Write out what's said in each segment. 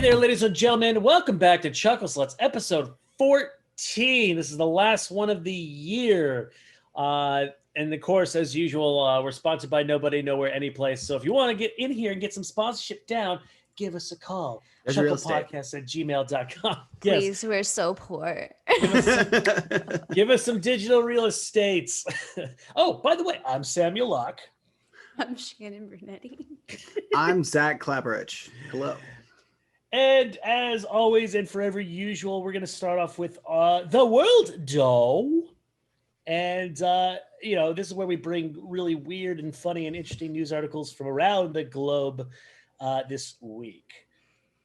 there, ladies and gentlemen. Welcome back to chucklesluts, episode 14. This is the last one of the year. And of course, as usual, we're sponsored by Nobody, Nowhere, Anyplace. So if you want to get in here and get some sponsorship down, give us a call. chucklepodcast@gmail.com. Please, we're so poor. Give us some digital real estates. Oh, by the way, I'm Samuel Locke. I'm Shannon Brunetti. I'm Zach Clapperich. Hello. And as always, and forever usual, we're going to start off with the World Doe. And, this is where we bring really weird and funny and interesting news articles from around the globe this week.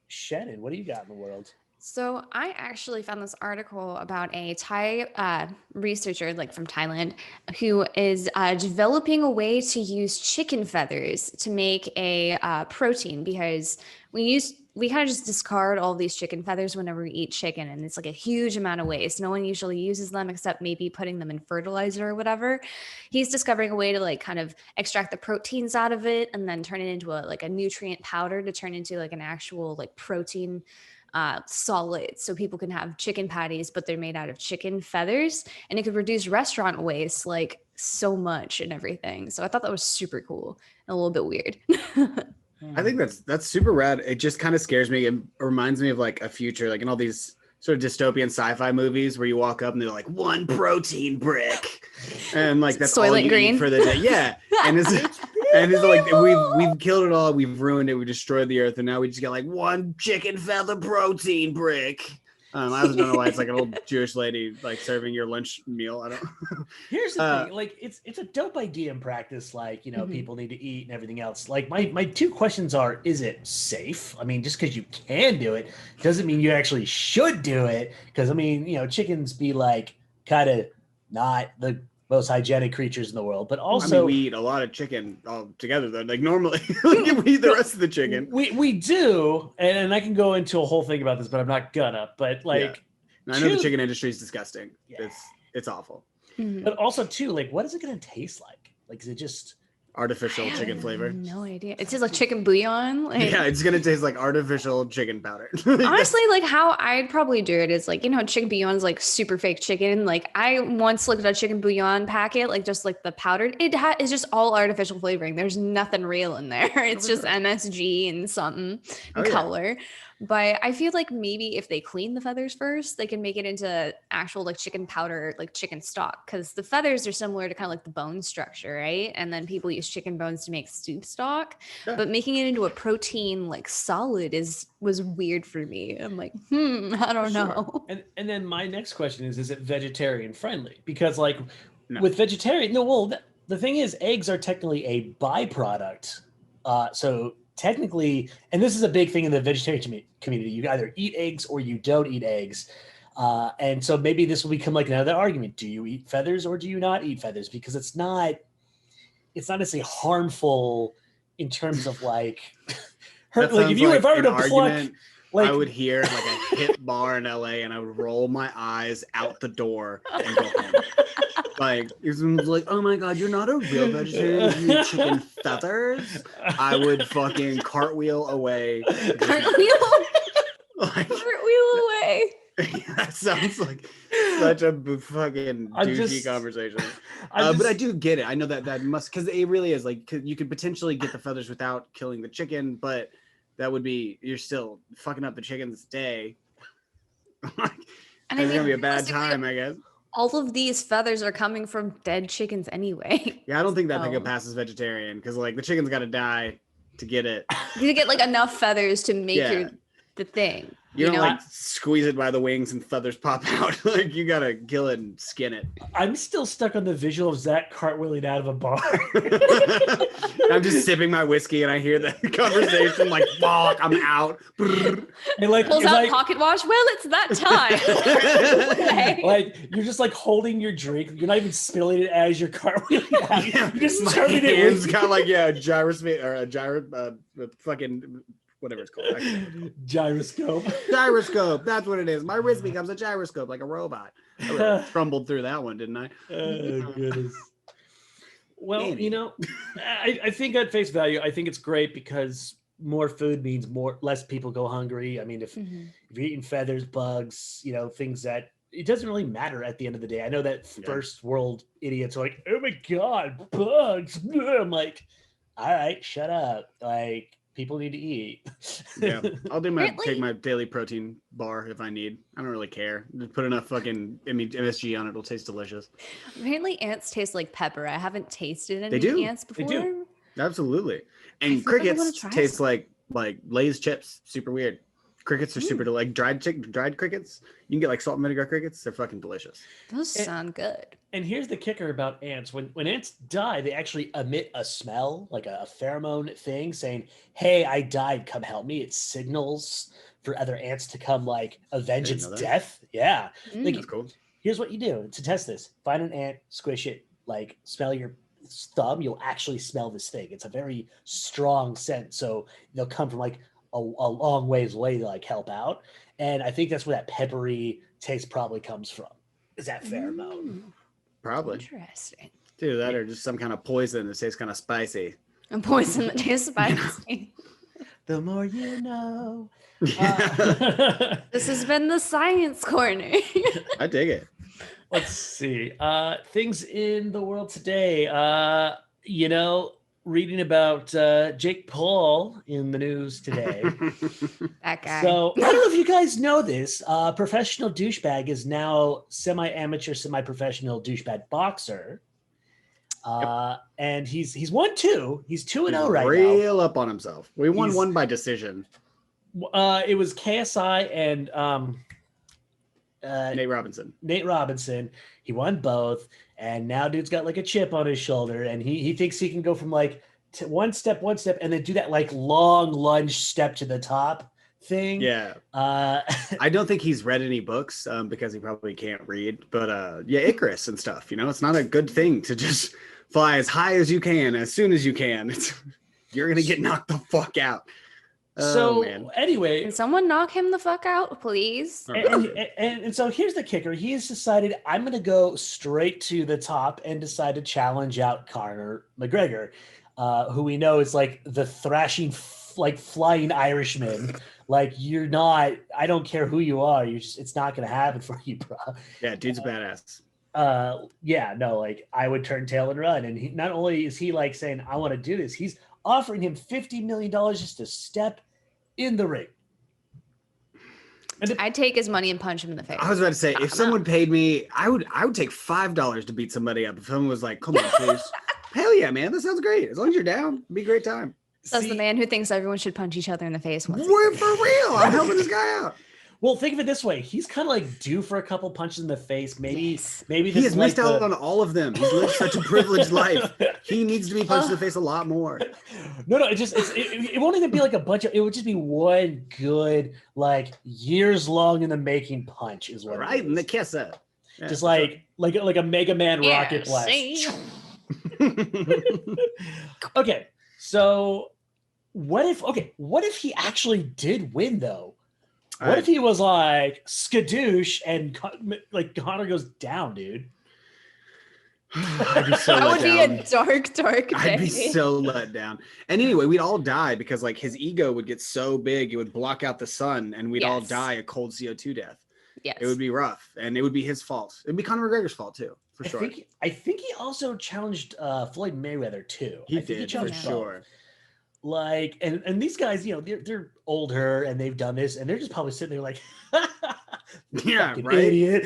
Shannon, what do you got in the world? So I actually found this article about a Thai researcher, from Thailand, who is developing a way to use chicken feathers to make a protein, because we kind of just discard all these chicken feathers whenever we eat chicken, and it's like a huge amount of waste. No one usually uses them except maybe putting them in fertilizer or whatever. He's discovering a way to kind of extract the proteins out of it and then turn it into a nutrient powder to turn into an actual protein solid, so people can have chicken patties, but they're made out of chicken feathers, and it could reduce restaurant waste so much and everything. So I thought that was super cool and a little bit weird. I think that's super rad. It just kind of scares me. It reminds me of a future, in all these sort of dystopian sci-fi movies where you walk up and they're like, one protein brick, and that's all you eat for the day. Yeah, and it's like we've killed it all, we've ruined it, we destroyed the earth, and now we just got one chicken feather protein brick. I don't know why it's an old Jewish lady serving your lunch meal. I don't. Here's the thing, it's a dope idea in practice. People need to eat and everything else. My two questions are: is it safe? I mean, just because you can do it doesn't mean you actually should do it. Because chickens be kind of not the most hygienic creatures in the world, but also we eat a lot of chicken all together though. Normally we eat the rest of the chicken. We do, and I can go into a whole thing about this, but I'm not gonna. But I know the chicken industry is disgusting. Yeah. It's awful. Mm-hmm. But also too, what is it gonna taste like? Is it just artificial chicken flavor? No idea. It tastes like chicken bouillon. Yeah, it's gonna taste like artificial chicken powder. Honestly, how I'd probably do it is chicken bouillon is super fake chicken. I once looked at a chicken bouillon packet, just the powdered. It's just all artificial flavoring. There's nothing real in there. It's just MSG and something and color. But I feel maybe if they clean the feathers first, they can make it into actual chicken powder, chicken stock, because the feathers are similar to kind of the bone structure, right? And then people use chicken bones to make soup stock. Yeah. But making it into a protein solid was weird for me. I'm I don't know. And then my next question is it vegetarian friendly? Because no. With vegetarian, the thing is, eggs are technically a byproduct. So technically, and this is a big thing in the vegetarian community, you either eat eggs or you don't eat eggs. And so maybe this will become another argument. Do you eat feathers or do you not eat feathers? Because it's not necessarily harmful in terms of if I were to pluck, I would hear a hip bar in LA and I would roll my eyes out the door and go home. It's oh my God, you're not a real vegetarian, you eat chicken feathers. I would fucking cartwheel away. Cartwheel away. That sounds like such a fucking douchey conversation. But I do get it. I know that must, because it really is you could potentially get the feathers without killing the chicken, but that would be, you're still fucking up the chicken's day. And it's gonna be a bad time, I guess. All of these feathers are coming from dead chickens anyway. Yeah, I don't think that thing passes vegetaririan, because the chicken's got to die to get it. You get enough feathers to make the thing. You don't squeeze it by the wings and feathers pop out. You gotta kill it and skin it. I'm still stuck on the visual of Zach cartwheeling out of a bar. I'm just sipping my whiskey and I hear the conversation fuck, I'm out. And pulls out pocket watch. Well, it's that time. You're just holding your drink. You're not even spilling it as you're cartwheeling out. You're just turning it. Hands got a gyroscope or a fucking whatever it's called. Gyroscope. Gyroscope. That's what it is. My wrist becomes a gyroscope like a robot. I really crumbled through that one, didn't I? Oh, goodness. Well, I think at face value, I think it's great because more food means less people go hungry. I mean, if you're eating feathers, bugs, things that it doesn't really matter at the end of the day. I know that first world idiots are like, oh my God, bugs. I'm like, all right, shut up. Like, people need to eat. Yeah, I'll take my daily protein bar if I need. I don't really care. Just put enough fucking MSG on it. It'll taste delicious. Apparently ants taste like pepper. I haven't tasted any ants before. They do. Absolutely. And crickets taste like Lay's chips. Super weird. Crickets are super like dried crickets. You can get like salt and vinegar crickets. They're fucking delicious. Those sound good. And here's the kicker about ants. When ants die, they actually emit a smell, like a pheromone thing saying, hey, I died, come help me. It signals for other ants to come like avenge its death. Yeah. Like, that's cool. Here's what you do to test this. Find an ant, squish it, like smell your thumb. You'll actually smell this thing. It's a very strong scent. So they'll come from like a long ways away to like help out. And I think that's where that peppery taste probably comes from. Is that pheromone? Probably. Interesting. Dude, that or just some kind of poison that tastes kind of spicy. A poison that tastes spicy. The more you know. This has been the science corner. I dig it. Let's see. Things in the world today. Reading about Jake Paul in the news today. That guy. So I don't know if you guys know this. Professional douchebag is now semi-amateur, semi-professional douchebag boxer. And he's won 2. He's 2-0 right now. Real up on himself. We won 1 by decision. It was KSI and Nate Robinson. He won both, and now dude's got like a chip on his shoulder, and he thinks he can go from like one step, and then do that like long lunge step to the top thing. Yeah. I don't think he's read any books because he probably can't read. But Icarus and stuff. It's not a good thing to just fly as high as you can, as soon as you can. You're gonna get knocked the fuck out. Anyway, can someone knock him the fuck out, please? And so here's the kicker. He has decided, I'm going to go straight to the top and decide to challenge out Conor McGregor, who we know is like the thrashing, like flying Irishman. Like, you're not, I don't care who you are. It's not going to happen for you, bro. Yeah, dude's a badass. Like I would turn tail and run. And not only is he like saying, I want to do this, he's offering him $50 million just to step in the ring. I'd take his money and punch him in the face. I was about to say, if someone paid me, I would take $5 to beat somebody up. If someone was like, come on, please. Hell yeah, man. That sounds great. As long as you're down, it'd be a great time. That's the man who thinks everyone should punch each other in the face once. We're for real. I'm helping this guy out. Well, think of it this way. He's kind of like due for a couple punches in the face. Maybe this he has missed out on all of them. He's lived such a privileged life. He needs to be punched in the face a lot more. No, it won't even be like a bunch of, it would just be one good, like years long in the making punch is what right in the kisser. Yeah, just like a Mega Man rocket blast. Okay. So what if he actually did win though? What if he was like skadoosh and like Conor goes down, dude? I'd be so that let would down. be a dark day. I'd be so let down. And anyway, we'd all die because like his ego would get so big, it would block out the sun, and we'd all die a cold CO2 death. Yes. It would be rough, and it would be his fault. It'd be Conor McGregor's fault too, for sure. I think he also challenged Floyd Mayweather too. He did for sure. Like, and these guys, they're older and they've done this, and they're just probably sitting there like, yeah, right. Idiot.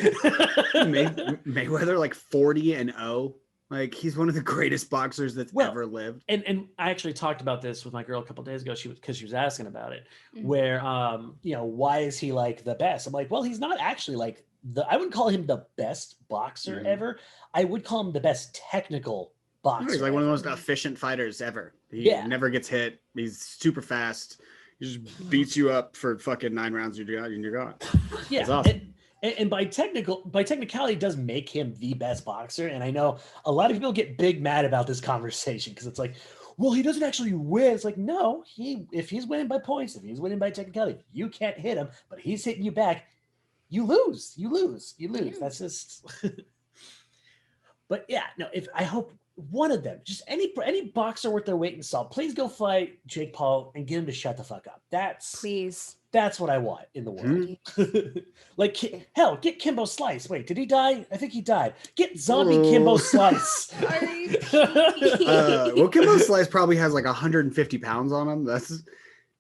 Mayweather like 40-0. Like, he's one of the greatest boxers that's ever lived. And I actually talked about this with my girl a couple of days ago. Because she was asking about it, where why is he like the best? I'm like, well, he's not actually like I wouldn't call him the best boxer ever. I would call him the best technical boxer. He's like one of the most efficient fighters ever. He never gets hit. He's super fast. He just beats you up for fucking 9 rounds and you're gone. Yeah. It's awesome. And by technicality, it does make him the best boxer. And I know a lot of people get big mad about this conversation because it's like, well, he doesn't actually win. It's like, no, if he's winning by points, if he's winning by technicality, you can't hit him, but he's hitting you back. You lose. That's just. But yeah, no. one of them, just any boxer worth their weight in salt, please go fight Jake Paul and get him to shut the fuck up. That's what I want in the world. Like, hell, get Kimbo Slice. Wait, did he die? I think he died. Get zombie Kimbo Slice. Well, Kimbo Slice probably has like 150 pounds on him. That's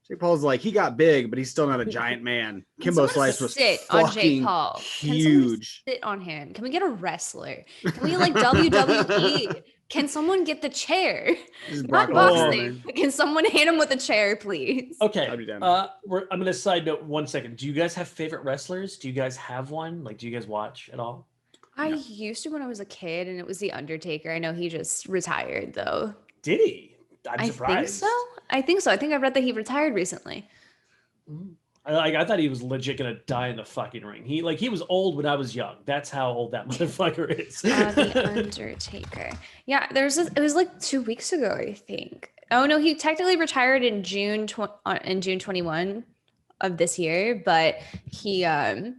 Jake Paul's like, he got big, but he's still not a giant man. Kimbo Slice was sit on Jake Paul. Huge. Sit on him. Can we get a wrestler? Can we like WWE? Can someone get the chair? Not boxing. Can someone hit him with a chair, please? Okay. I'm gonna side note 1 second. Do you guys have favorite wrestlers? Do you guys have one? Like, do you guys watch at all? I used to when I was a kid, and it was The Undertaker. I know he just retired though. Did he? I'm surprised. I think so. I think I read that he retired recently. I thought he was legit gonna die in the fucking ring. He was old when I was young. That's how old that motherfucker is. The Undertaker. Yeah, it was like 2 weeks ago, I think. Oh no, he technically retired in June 21 of this year, but he had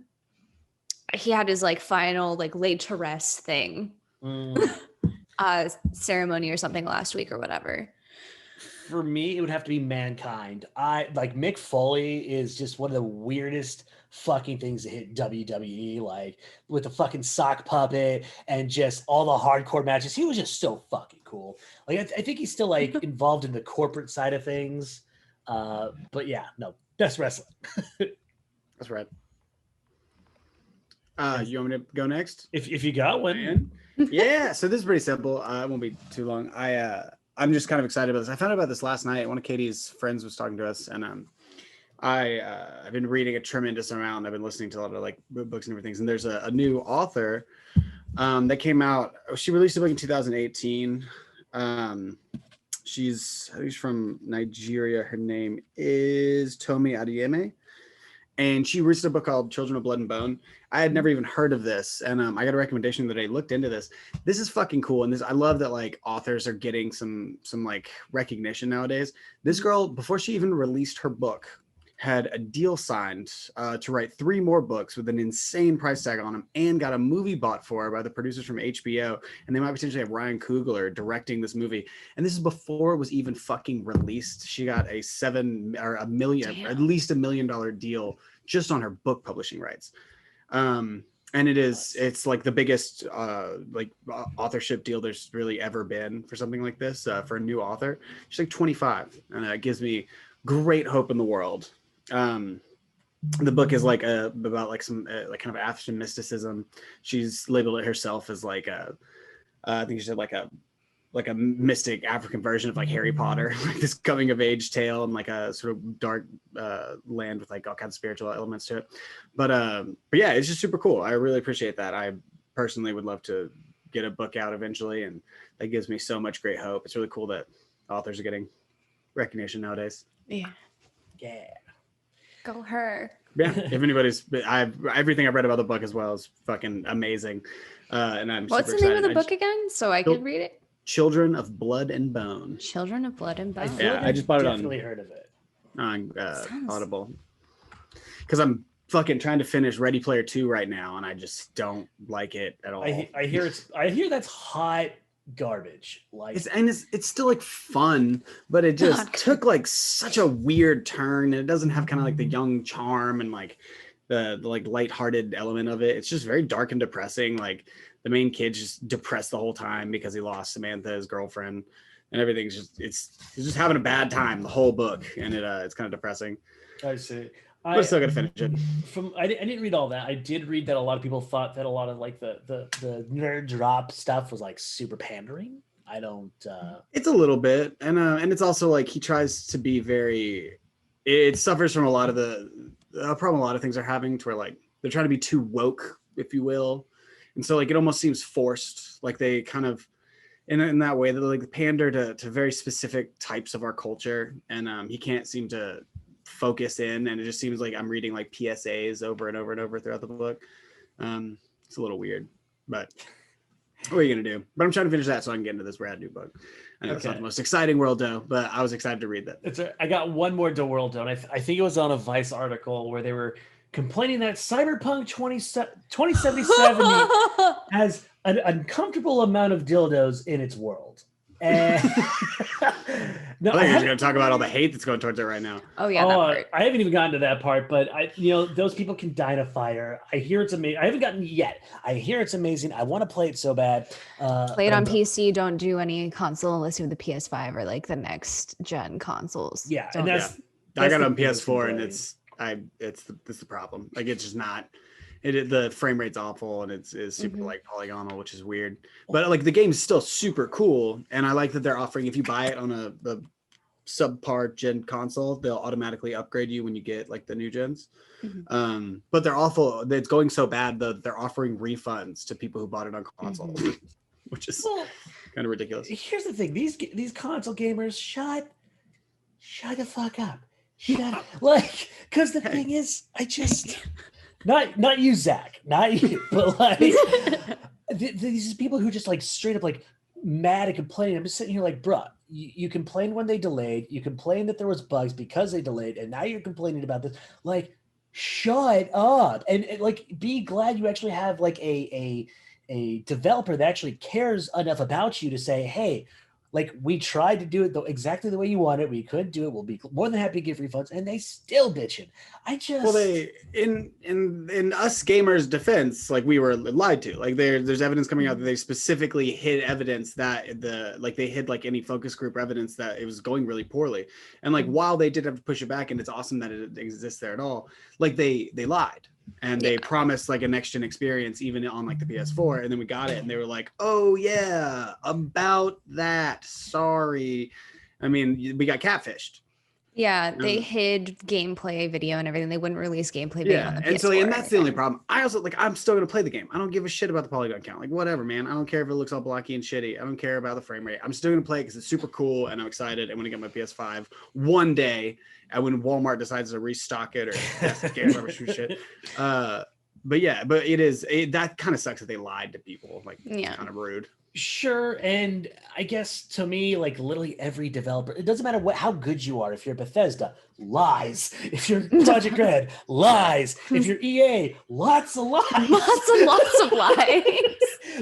his like final like laid to rest thing, ceremony or something last week or whatever. For me, it would have to be Mankind. I like Mick Foley is just one of the weirdest fucking things to hit WWE, like with the fucking sock puppet and just all the hardcore matches. He was just so fucking cool. Like I think he's still like involved in the corporate side of things. But yeah, no, best wrestling. That's right. You want me to go next? If you got one. Yeah, so this is pretty simple. It won't be too long. I'm just kind of excited about this. I found out about this last night. One of Katie's friends was talking to us, and I've been reading a tremendous amount. I've been listening to a lot of like books and everything. And there's a new author that came out. She released a book in 2018. She's from Nigeria. Her name is Tomi Adeyemi. And she released a book called Children of Blood and Bone. I had never even heard of this. And I got a recommendation that I looked into this. This is fucking cool. And I love that like authors are getting some like recognition nowadays. This girl, before she even released her book, had a deal signed to write 3 more books with an insane price tag on them, and got a movie bought for her by the producers from HBO. And they might potentially have Ryan Coogler directing this movie. And this is before it was even fucking released. She got at least $1 million deal just on her book publishing rights. And it's like the biggest authorship deal there's really ever been for something like this for a new author. She's like 25, and it gives me great hope in the world. The book is like about like some like kind of African mysticism. She's labeled it herself as like I think she said like a mystic African version of like Harry Potter, like this coming of age tale and like a sort of dark land with like all kinds of spiritual elements to it. But yeah, it's just super cool. I really appreciate that. I personally would love to get a book out eventually, and that gives me so much great hope. It's really cool that authors are getting recognition nowadays. Yeah. Go her. Yeah. If anybody's, everything I've read about the book as well is fucking amazing. And I'm What's super the name excited. of the book again? So I can read it. Children of Blood and Bone. Children of Blood and Bone. I just bought it on. Definitely heard of it. On Audible. Because I'm fucking trying to finish Ready Player 2 right now, and I just don't like it at all. I hear that's hot garbage. Like it's still like fun, but it just took like such a weird turn, and it doesn't have kind of like the young charm and like the like lighthearted element of it. It's just very dark and depressing. Like the main kid's just depressed the whole time because he lost Samantha, his girlfriend, and everything's just he's just having a bad time the whole book, and it's kind of depressing. I see. But I'm still gonna finish it. I didn't read all that. I did read that a lot of people thought that a lot of like the nerd drop stuff was like super pandering. I don't. It's a little bit, and it's also like he tries to be very. It suffers from a lot of the problem a lot of things are having, to where like they're trying to be too woke, if you will, and so like it almost seems forced. Like they kind of in that way that like pander to very specific types of our culture, and he can't seem to focus in, and it just seems like I'm reading like PSAs over and over and over throughout the book. It's a little weird, but what are you gonna do? But I'm trying to finish that so I can get into this brand new book. I know it's not the most exciting World Doe, but I was excited to read that. I got one more to World Doe, and I think it was on a Vice article where they were complaining that Cyberpunk 2077 has an uncomfortable amount of dildos in its world. And no, I think you're going to talk about all the hate that's going towards it right now. Oh yeah, that part. I haven't even gotten to that part, but those people can die in a fire. I hear it's amazing. I haven't gotten it yet. I hear it's amazing. I want to play it so bad. Play it on PC. Don't do any console unless you have the PS5 or like the next gen consoles. Yeah, don't and I got it on PS4, and it's the problem. Like it's just not. The frame rate's awful, and it's super like polygonal, which is weird. But like the game's still super cool, and I like that they're offering, if you buy it on the subpar gen console, they'll automatically upgrade you when you get like the new gens. But they're awful. It's going so bad that they're offering refunds to people who bought it on console, which is kind of ridiculous. Here's the thing: these console gamers, shut the fuck up. Like, because the thing is, I just. Not you, Zach, not you, but like these people who just like straight up like mad and complaining. I'm just sitting here like, bruh, you complained when they delayed. You complained that there was bugs because they delayed, and now you're complaining about this. Like, shut up and like be glad you actually have like a developer that actually cares enough about you to say, hey, like we tried to do it exactly the way you want it. We couldn't do it. We'll be more than happy to give refunds, and they still bitching. They in us gamers' defense, like we were lied to. Like there's evidence coming out that they specifically hid evidence that they hid like any focus group evidence that it was going really poorly. And like while they did have to push it back, and it's awesome that it exists there at all, like they lied. And they promised like a next gen experience even on like the PS4, and then we got it and they were like, oh yeah, about that, sorry. I mean, we got catfished. Yeah, they hid gameplay video and everything. They wouldn't release gameplay video on the PS4. And so and that's the only problem. I also like, I'm still gonna play the game. I don't give a shit about the polygon count. Like whatever, man. I don't care if it looks all blocky and shitty. I don't care about the frame rate. I'm still gonna play it because it's super cool and I'm excited. And when I get my PS5 one day, and when Walmart decides to restock it or shit. But that kind of sucks that they lied to people. Like, kind of rude. Sure, and I guess to me, like literally every developer, it doesn't matter how good you are. If you're Bethesda, lies. If you're Project Red, lies. If you're EA, lots of lies. Lots of lies.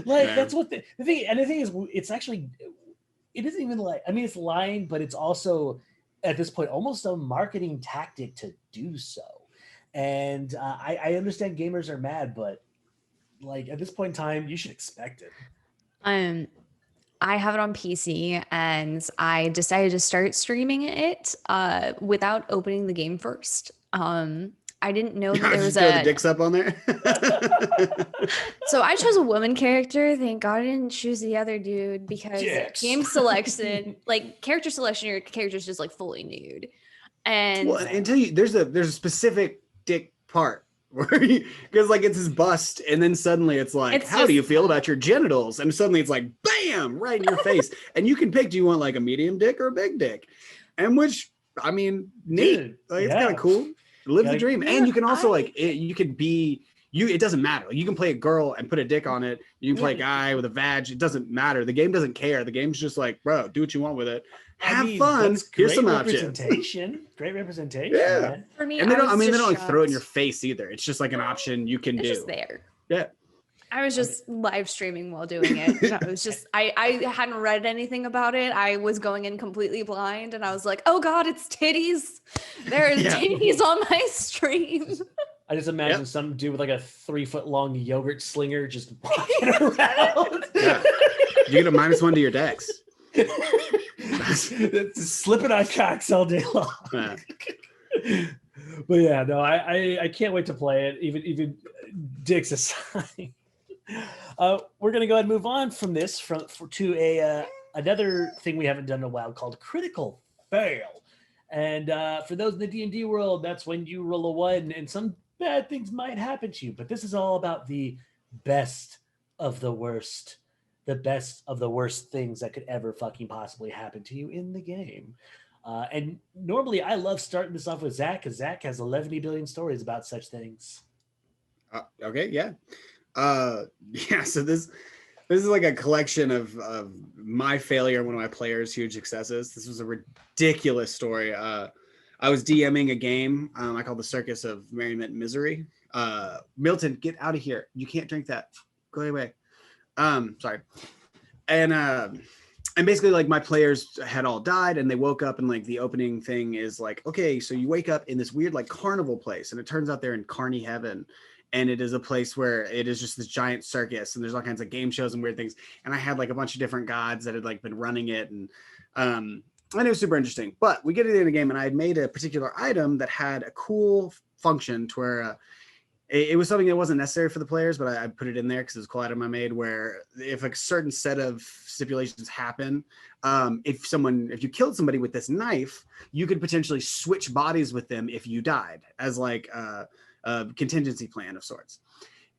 Like that's what the thing. And the thing is, it's actually, it isn't even like. I mean, it's lying, but it's also at this point almost a marketing tactic to do so. And I understand gamers are mad, but like at this point in time, you should expect it. I have it on PC, and I decided to start streaming it without opening the game first. I didn't know that there was the dicks up on there. So I chose a woman character. Thank God I didn't choose the other dude, because game selection, like character selection, your character's just like fully nude. And until there's a specific dick part where because like it's his bust, and then suddenly it's like, how do you feel about your genitals? And suddenly it's like, bam, right in your face. And you can pick, do you want like a medium dick or a big dick? And which, I mean, neat. Dude, like it's kind of cool. Live the dream. And you can also you could be it doesn't matter. Like, you can play a girl and put a dick on it. You can play a guy with a vag. It doesn't matter. The game doesn't care. The game's just like, bro, do what you want with it. Have fun. Here's some options. Great representation. Yeah. Man. For me, and they don't like throw it in your face either. It's just like an option you can do. It's just there. Yeah. I was just live streaming while doing it. I was just, I hadn't read anything about it. I was going in completely blind, and I was like, oh God, it's titties. There's titties on my stream. I just imagine some dude with like a 3-foot long yogurt slinger just walking around. Yeah. You get a -1 to your dex. Slipping on cocks all day long. Yeah. But yeah, no, I can't wait to play it, even dicks aside. We're gonna go ahead and move on from this to another thing we haven't done in a while called critical fail. And for those in the D&D world, that's when you roll a 1 and some bad things might happen to you. But this is all about the best of the worst. The best of the worst things that could ever fucking possibly happen to you in the game. And normally I love starting this off with Zach, because Zach has 11 billion stories about such things. Okay, yeah. So this is like a collection of my failure and one of my players' huge successes. This was a ridiculous story. I was DMing a game I call the Circus of Merriment and Misery. Milton, get out of here. You can't drink that. Go away. Sorry. And basically like my players had all died and they woke up and like the opening thing is like, okay, so you wake up in this weird like carnival place and it turns out they're in Carnie heaven. And it is a place where it is just this giant circus and there's all kinds of game shows and weird things. And I had like a bunch of different gods that had like been running it. And it was super interesting. But we get to the end of the game and I had made a particular item that had a cool function to where it was something that wasn't necessary for the players, but I put it in there because it was a cool item I made where if a certain set of stipulations happen, if you killed somebody with this knife, you could potentially switch bodies with them if you died as like a contingency plan of sorts.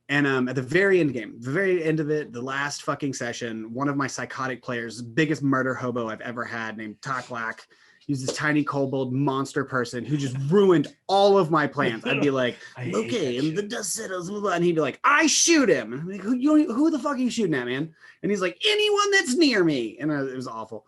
And at the very end game, the very end of it, the last fucking session, one of my psychotic players, biggest murder hobo I've ever had, named Taklak, he's this tiny kobold monster person who just ruined all of my plans. I'd be like, okay, and the dust settles, and he'd be like, I shoot him. And I'm like, who the fuck are you shooting at, man? And he's like, anyone that's near me. And it was awful.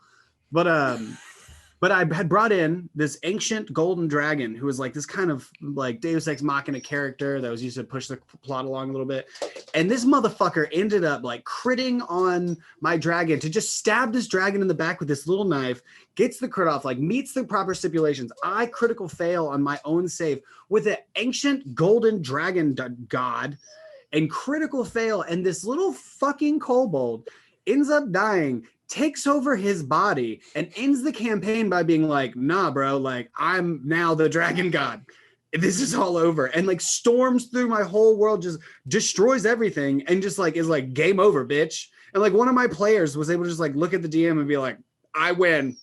But I had brought in this ancient golden dragon who was like this kind of like Deus Ex Machina character that was used to push the plot along a little bit. And this motherfucker ended up like critting on my dragon to just stab this dragon in the back with this little knife, gets the crit off, like meets the proper stipulations. I critical fail on my own save with an ancient golden dragon god and critical fail. And this little fucking kobold ends up dying, takes over his body and ends the campaign by being like, nah, bro, like I'm now the dragon god. This is all over. And like storms through my whole world, just destroys everything and just like is like game over, bitch. And like one of my players was able to just like look at the DM and be like, I win.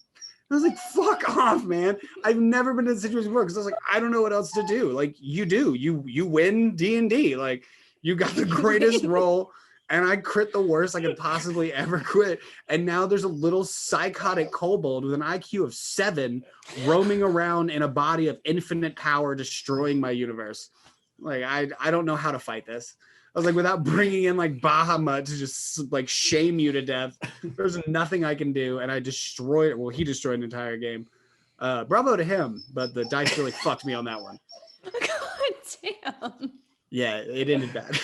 I was like, fuck off, man. I've never been in a situation before because I was like, I don't know what else to do. Like you do, you win D&D. Like you got the greatest role. And I crit the worst I could possibly ever quit. And now there's a little psychotic kobold with an IQ of 7 roaming around in a body of infinite power, destroying my universe. Like, I don't know how to fight this. I was like, without bringing in like Bahamut to just like shame you to death, there's nothing I can do. And I destroyed it. Well, he destroyed an entire game. Bravo to him, but the dice really fucked me on that one. God damn. Yeah, it ended bad.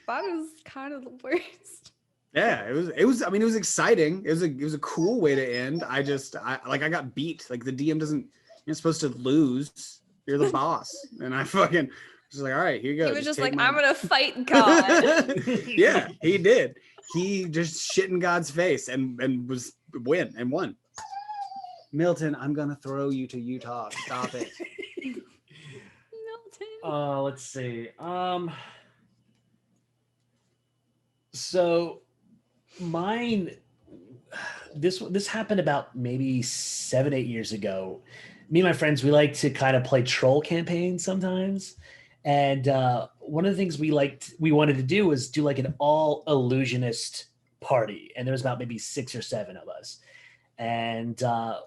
That is kind of the worst. Yeah, it was I mean, it was exciting. It was a cool way to end. I got beat. Like the DM you're supposed to lose. You're the boss. And I fucking was like, all right, here you go. He was just like, I'm gonna fight God. Yeah, he did. He just shit in God's face and won. Milton, I'm gonna throw you to Utah. Stop it. Milton. Let's see. So mine, this happened about maybe 7-8 years ago. Me and my friends, we like to kind of play troll campaigns sometimes. And one of the things we wanted to do was do like an all illusionist party. And there was about maybe 6 or 7 of us. And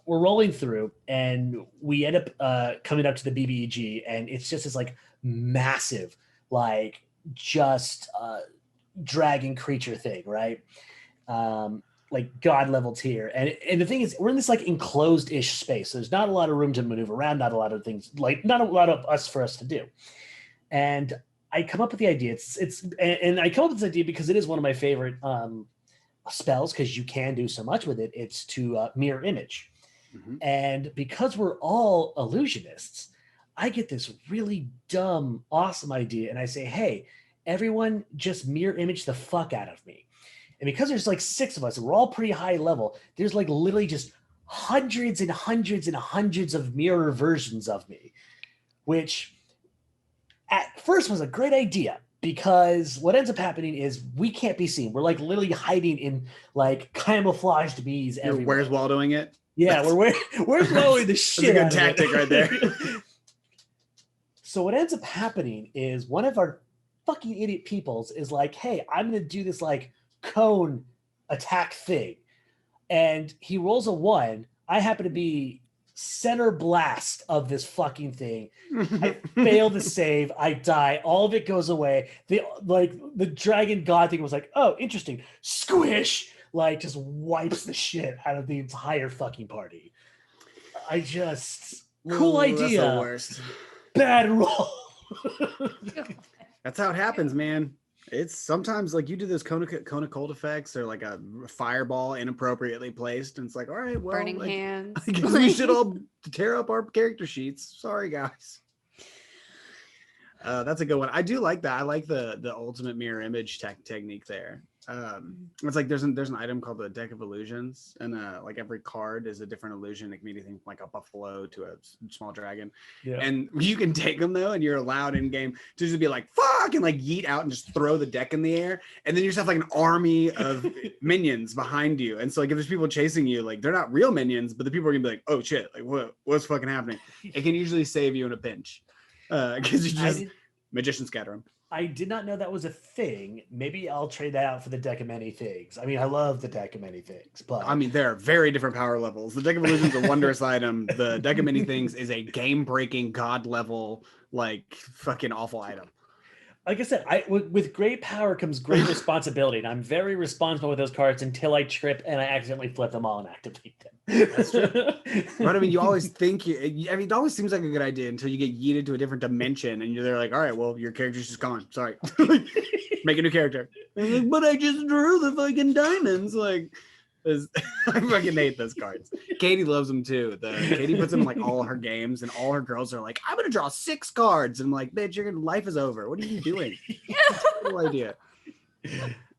we're rolling through and we end up coming up to the BBEG and it's just this like massive, like just dragon creature thing, right? Like god level tier. And the thing is, we're in this like enclosed-ish space. There's not a lot of room to maneuver around, not a lot of things, like not a lot of for us to do. And I come up with the idea. And I come up with this idea because it is one of my favorite spells because you can do so much with it. It's to mirror image. Mm-hmm. And because we're all illusionists, I get this really dumb, awesome idea. And I say, hey, everyone just mirror image the fuck out of me. And because there's like 6 of us and we're all pretty high level, there's like literally just hundreds and hundreds and hundreds of mirror versions of me, which at first was a great idea because what ends up happening is we can't be seen. We're like literally hiding in like camouflaged bees everywhere. Where's Waldoing it? Yeah, we're Waldoing the shit out of it. That's a good tactic right there. So what ends up happening is one of our fucking idiot peoples is like, hey, I'm going to do this like cone attack thing. And he rolls a 1. I happen to be center blast of this fucking thing. I fail to save. I die. All of it goes away. The dragon god thing was like, oh, interesting. Squish. Like just wipes the shit out of the entire fucking party. Cool idea. That's the worst. Bad roll. That's how it happens, man. It's sometimes like you do those cone of cold effects or like a fireball inappropriately placed, and it's like, all right, well, Burning like, hands. I guess we should all tear up our character sheets. Sorry, guys. That's a good one. I do like that. I like the ultimate mirror image technique there. It's like there's an item called the deck of illusions, and like every card is a different illusion. It can be anything from like a buffalo to a small dragon. Yeah. And you can take them though, and you're allowed in game to just be like fuck and like yeet out and just throw the deck in the air, and then you just have like an army of minions behind you. And so like if there's people chasing you, like they're not real minions, but the people are gonna be like, oh shit, like what's fucking happening? It can usually save you in a pinch because you just magician scatter them. I did not know that was a thing. Maybe I'll trade that out for the deck of many things. I mean, I love the deck of many things, but I mean, there are very different power levels. The deck of illusions is a wondrous item. The deck of many things is a game-breaking, god level, like fucking awful item. Like I said, with great power comes great responsibility, and I'm very responsible with those cards until I trip and I accidentally flip them all and activate them. That's true. But I mean, you always think it always seems like a good idea until you get yeeted to a different dimension, and you're there like, all right, well, your character's just gone. Sorry, make a new character. Like, but I just drew the fucking diamonds. Like, I fucking hate those cards. Katie loves them too. Katie puts them in like all her games, and all her girls are like, I'm gonna draw 6 cards, and I'm like, bitch, your life is over. What are you doing? No idea.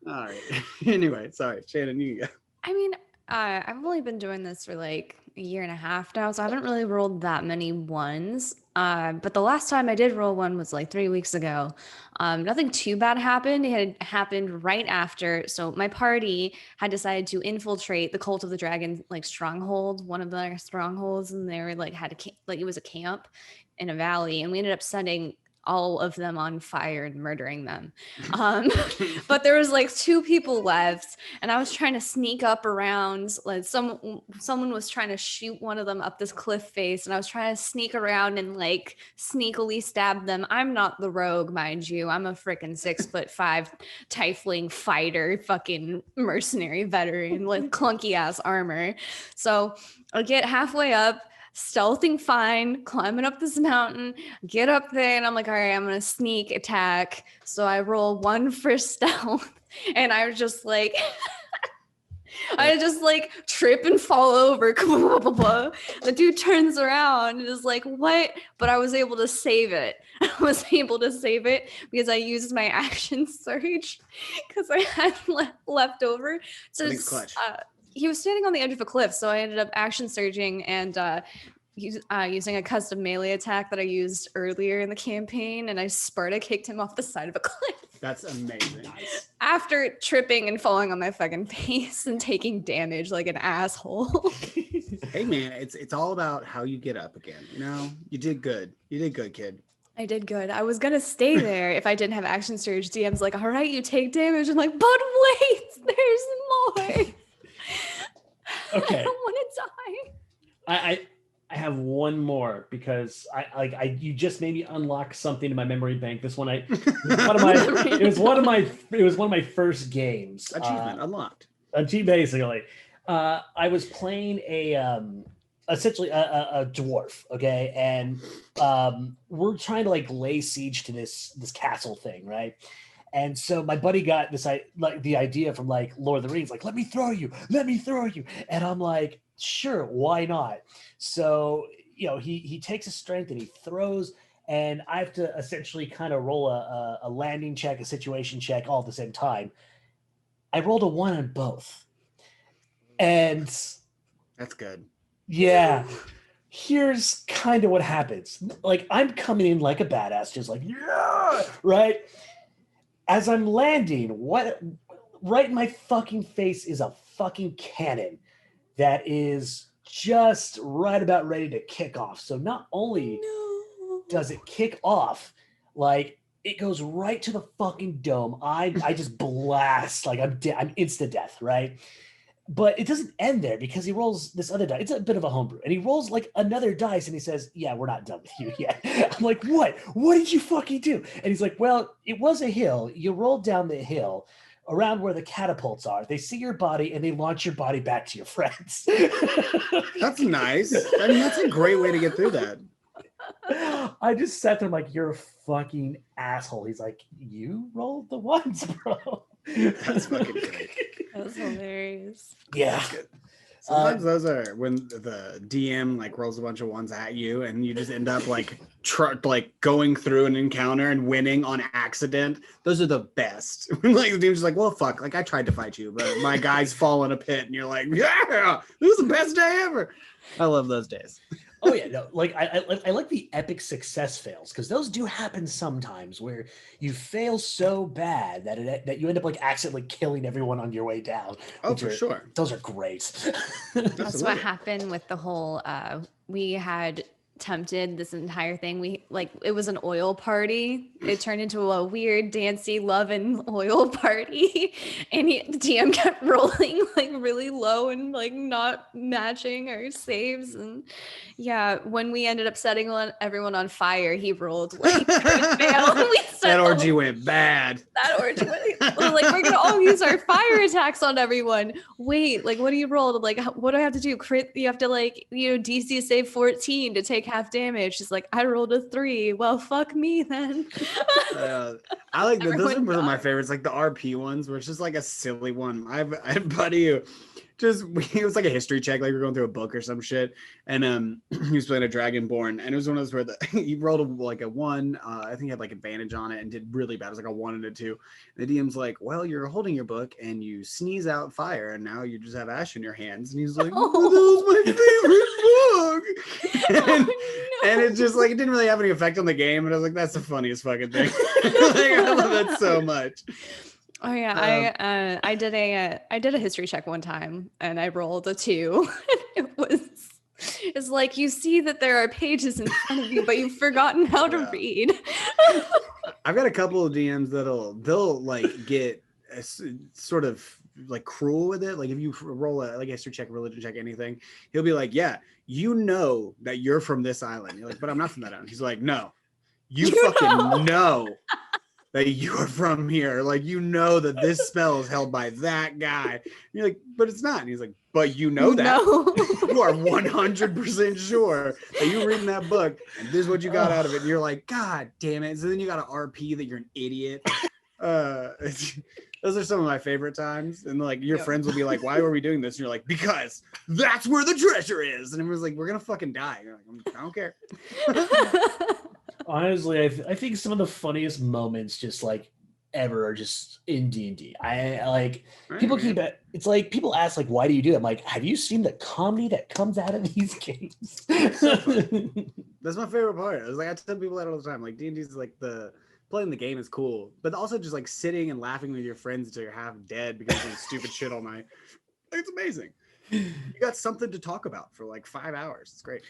All right. Anyway, sorry, Shannon, you go. I mean, I've only been doing this for like a year and a half now, so I haven't really rolled that many ones. But the last time I did roll one was like 3 weeks ago. Nothing too bad happened. It had happened right after. So my party had decided to infiltrate the Cult of the Dragon like stronghold, one of the strongholds, and they were like it was a camp in a valley, and we ended up setting all of them on fire and murdering them. But there was like 2 people left, and I was trying to sneak up around, like someone was trying to shoot one of them up this cliff face, and I was trying to sneak around and like sneakily stab them. I'm not the rogue, mind you. I'm a freaking 6'5" tiefling fighter, fucking mercenary veteran with clunky ass armor. So I get halfway up, stealthing fine, climbing up this mountain, get up there, and I'm like, all right, I'm gonna sneak attack. So I roll 1 for stealth, and I was just like I just like trip and fall over. The dude turns around and is like, what? But I was able to save it. I was able to save it because I used my action surge because I had left over. So he was standing on the edge of a cliff, so I ended up action surging and using a custom melee attack that I used earlier in the campaign, and I Sparta kicked him off the side of a cliff. That's amazing. Nice. After tripping and falling on my fucking face and taking damage like an asshole. Hey man, it's all about how you get up again. You know, you did good. You did good, kid. I did good. I was gonna stay there if I didn't have action surge. DM's like, all right, you take damage. I'm like, but wait, there's more. Okay. I don't want to die. I have one more because you just made me unlock something in my memory bank. It was one of my first games. Achievement unlocked. Basically, I was playing essentially a dwarf, okay, and we're trying to like lay siege to this castle thing, right? And so my buddy got the idea from like Lord of the Rings, like, let me throw you. And I'm like, sure, why not? So, he takes his strength and he throws, and I have to essentially kind of roll a landing check, a situation check all at the same time. I rolled a 1 on both. And that's good. Yeah. Here's kind of what happens. Like, I'm coming in like a badass, just like, yeah, right? As I'm landing, right in my fucking face is a fucking cannon that is just right about ready to kick off. So not only does it kick off, like it goes right to the fucking dome. I just blast, like I'm insta death, right? But it doesn't end there because he rolls this other die. It's a bit of a homebrew. And he rolls like another dice and he says, yeah, we're not done with you yet. I'm like, what? What did you fucking do? And he's like, well, it was a hill. You rolled down the hill around where the catapults are. They see your body and they launch your body back to your friends. That's nice. I mean, that's a great way to get through that. I just sat there like, you're a fucking asshole. He's like, you rolled the ones, bro. That's fucking great. That was hilarious. Yeah. That's good. Sometimes those are when the DM like rolls a bunch of ones at you, and you just end up like going through an encounter and winning on accident. Those are the best. Like the DM's just like, well, fuck. Like I tried to fight you, but my guys fall in a pit, and you're like, yeah, this is the best day ever. I love those days. Oh yeah, no, like I like the epic success fails because those do happen sometimes where you fail so bad that you end up like accidentally killing everyone on your way down. Oh, for sure. Those are great. That's what happened with the whole. We had attempted this entire thing. It was an oil party. It turned into a weird dancey love and oil party, and the DM kept rolling like really low and like not matching our saves. And yeah, when we ended up setting everyone on fire, he rolled like that orgy went bad. That orgy went like, we're gonna all use our fire attacks on everyone. Wait, like what do you roll? Like what do I have to do? Crit? You have to like DC save 14 to take half damage. She's like, I rolled a 3. Well, fuck me then. I like that. Those are one of my favorites, like the RP ones, where it's just like a silly one. I had a buddy who it was like a history check, like we were going through a book or some shit, and he was playing a Dragonborn, and it was one of those where he rolled a 1. I think he had like advantage on it and did really bad. It was like a 1 and a 2. And the DM's like, well, you're holding your book and you sneeze out fire, and now you just have ash in your hands. And he's like, oh, that was my favorite book. And it's just like, it didn't really have any effect on the game. And I was like, that's the funniest fucking thing. Like, I love that so much. Oh yeah, I did a history check one time and I rolled a 2. It's like you see that there are pages in front of you, but you've forgotten how to read. I've got a couple of DMs they'll like get sort of like cruel with it. Like if you roll a history check, religion check, anything, he'll be like, yeah, you know that you're from this island. You're like, but I'm not from that island. He's like, no, you fucking know that you're from here. Like, you know that this spell is held by that guy. And you're like, but it's not. And he's like, but you know that. No. You are 100% sure that you're reading that book and this is what you got out of it. And you're like, God damn it. So then you got to RP that you're an idiot. Those are some of my favorite times. And like your friends will be like, why were we doing this? And you're like, because that's where the treasure is. And everyone's like, we're going to fucking die. And you're like, I don't care. Honestly, I think some of the funniest moments just like ever are just in D&D. I like people keep it. It's like people ask like, why do you do it? I'm like, have you seen the comedy that comes out of these games? That's my favorite part. I was like, I tell people that all the time. Like D&D is like playing the game is cool, but also just like sitting and laughing with your friends until you're half dead because of stupid shit all night. It's amazing. You got something to talk about for like 5 hours. It's great.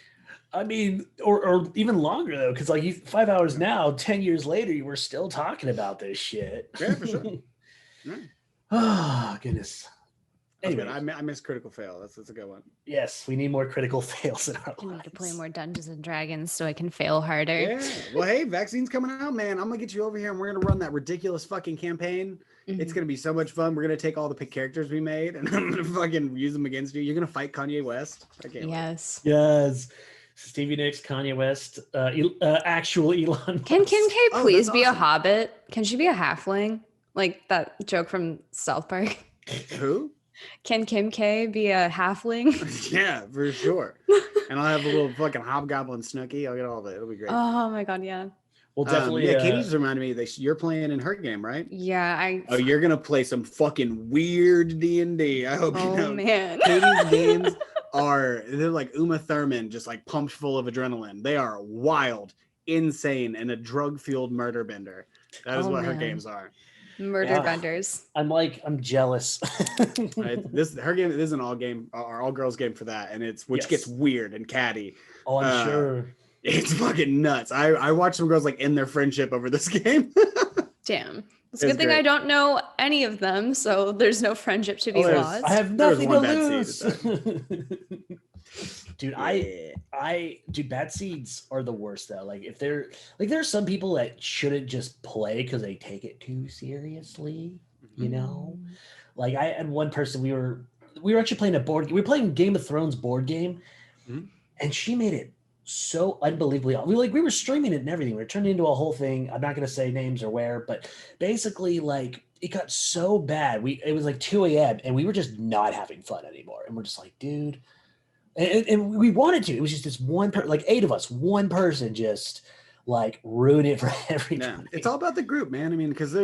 I mean, or even longer though, because like 5 hours now, 10 years later, you were still talking about this shit. Yeah, for sure. Yeah. Oh goodness. Anyway, I miss critical fail. That's a good one. Yes, we need more critical fails in our I need lives. to play more Dungeons and Dragons so I can fail harder. Yeah. Well, hey, vaccine's coming out, man. I'm gonna get you over here and we're gonna run that ridiculous fucking campaign. Mm-hmm. It's gonna be so much fun. We're gonna take all the characters we made and I'm gonna fucking use them against you. You're gonna fight Kanye West. I can't wait. Yes. Stevie Nicks, Kanye West, actual Elon Musk. Can Kim K please be a hobbit? Can she be a halfling? Like that joke from South Park. Who? Can Kim K be a halfling? Yeah, for sure. And I'll have a little fucking hobgoblin Snooki. I'll get all of it. It'll be great. Oh my god, yeah. Well, definitely. Yeah, Katie just reminded me that you're playing in her game, right? Yeah, Oh, you're gonna play some fucking weird D&D. I hope you know. Oh man. Katie's games they're like Uma Thurman, just like pumped full of adrenaline. They are wild, insane, and a drug-fueled murder bender. That is what her games are. Murder benders. I'm jealous. Right? Her game is an all girls game for that, and which gets weird and catty. Oh, I'm sure. It's fucking nuts. I watched some girls like end their friendship over this game. Damn. It's a good thing I don't know any of them, so there's no friendship to be lost. I have nothing to lose. Dude, dude, bad seeds are the worst though. Like if there are some people that shouldn't just play because they take it too seriously, you know? Like I had one person, we were actually playing we were playing Game of Thrones board game, and she made it so unbelievably. We were streaming it and everything. We were turning into a whole thing. I'm not going to say names or where, but basically, like, it got so bad. It was like 2 a.m. and we were just not having fun anymore. And we're just like, dude. And we wanted to. It was just this one person, like 8 of us, one person just like ruined it for everybody. Yeah, it's all about the group, man. I mean, because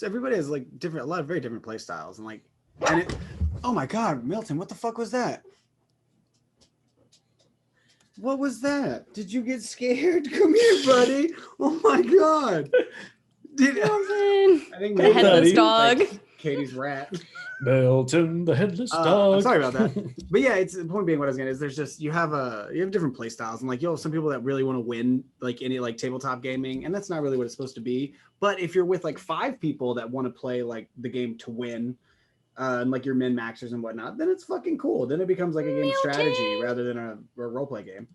everybody has like a lot of very different play styles, and like, oh my God, Milton, what the fuck was that? What was that? Did you get scared? Come here, buddy. Oh my God. I think the headless dog. Like Katie's rat. Milton, the headless dog. I'm sorry about that. But yeah, it's the point being what I was getting is there's just you have different play styles, and like you'll have some people that really want to win like any like tabletop gaming, and that's not really what it's supposed to be. But if you're with like 5 people that want to play like the game to win, and like your min maxers and whatnot, then it's fucking cool. Then it becomes like a game of strategy rather than a role play game.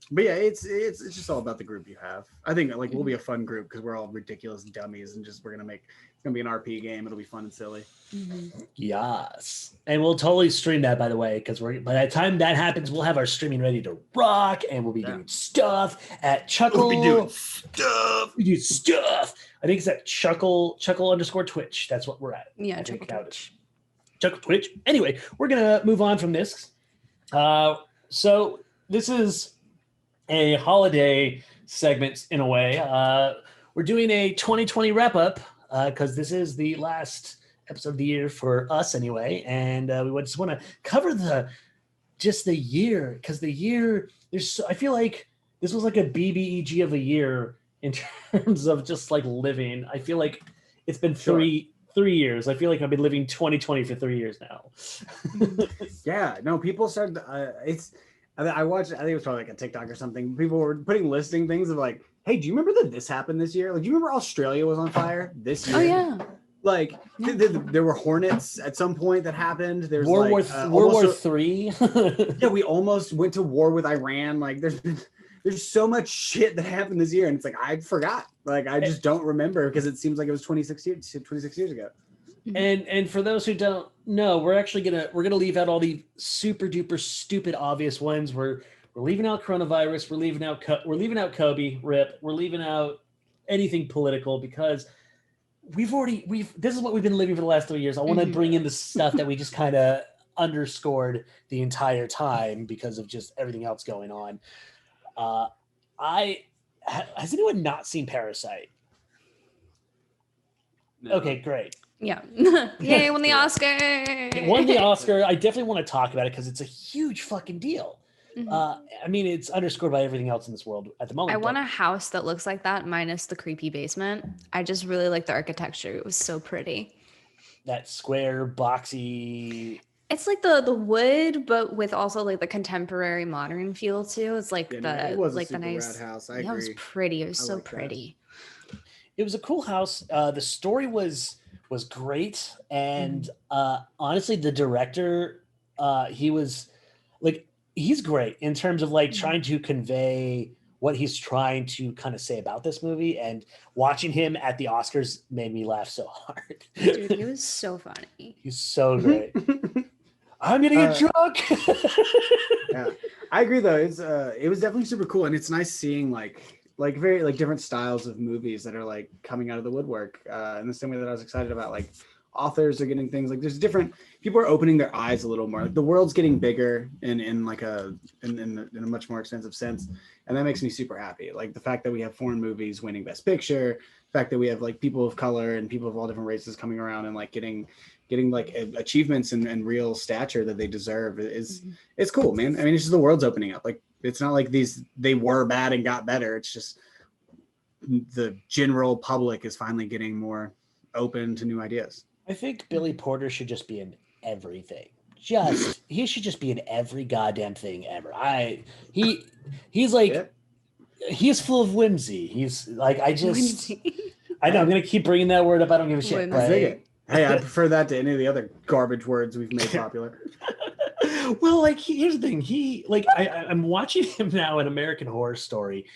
But yeah, it's just all about the group you have. I think like we'll be a fun group because we're all ridiculous dummies, and just it's gonna be an RP game. It'll be fun and silly. Yes, and we'll totally stream that, by the way, because by the time that happens, we'll have our streaming ready to rock, and we'll be doing stuff at Chuckle. We'll be doing stuff. We do stuff. I think it's at Chuckle _ Twitch. That's what we're at. Yeah, Chuckle Twitch. Chuckle Twitch. Anyway, we're gonna move on from this. So this is a holiday segment in a way. We're doing a 2020 wrap up because this is the last episode of the year for us anyway, and we just want to cover the year, because the year I feel like this was like a BBEG of a year in terms of just like living. I feel like it's been three years. I feel like I've been living 2020 for 3 years now. Yeah, no, people started. I watched. I think it was probably like a TikTok or something. People were listing things of like, "Hey, do you remember that this happened this year? Like, do you remember Australia was on fire this year? Oh yeah. Like, there were hornets at some point that happened. There's World War III. Yeah, we almost went to war with Iran. Like, there's so much shit that happened this year, and it's like I forgot. Like, I just don't remember because it seems like it was 26 years ago. And for those who don't know, we're gonna leave out all the super duper stupid obvious ones. We're leaving out coronavirus. We're leaving out Kobe. Rip. We're leaving out anything political because this is what we've been living for the last 3 years. I want to bring in the stuff that we just kind of underscored the entire time because of just everything else going on. Has anyone not seen Parasite? No. Okay, great. Yeah. Yay, won the Oscar. It won the Oscar. I definitely want to talk about it because it's a huge fucking deal. I mean, it's underscored by everything else in this world at the moment. I want a house that looks like that minus the creepy basement. I just really like the architecture. It was so pretty. That square, boxy. It's like the wood, but with also like the contemporary modern feel too. It's like it was like the nice house. I agree. It was pretty. It was so pretty. It was a cool house. The story was great, and honestly, the director, he's great in terms of like trying to convey what he's trying to kind of say about this movie, and watching him at the Oscars made me laugh so hard. Dude, he was so funny. He's so great. I'm gonna get drunk. Yeah, I agree though. It was definitely super cool, and it's nice seeing like very like different styles of movies that are like coming out of the woodwork. In the same way that I was excited about like authors are getting things like there's different people are opening their eyes a little more. Like the world's getting bigger in a much more extensive sense, and that makes me super happy. Like the fact that we have foreign movies winning Best Picture, the fact that we have like people of color and people of all different races coming around and like getting like achievements and real stature that they deserve is it's cool, man. I mean, it's just the world's opening up. Like it's not like they were bad and got better. It's just the general public is finally getting more open to new ideas. I think Billy Porter should just be in everything. He should just be in every goddamn thing ever. He's like, yeah. He's full of whimsy. He's like, I know I'm gonna keep bringing that word up. I don't give a shit. Hey, I prefer that to any of the other garbage words we've made popular. Well, like here's the thing. I'm watching him now in American Horror Story,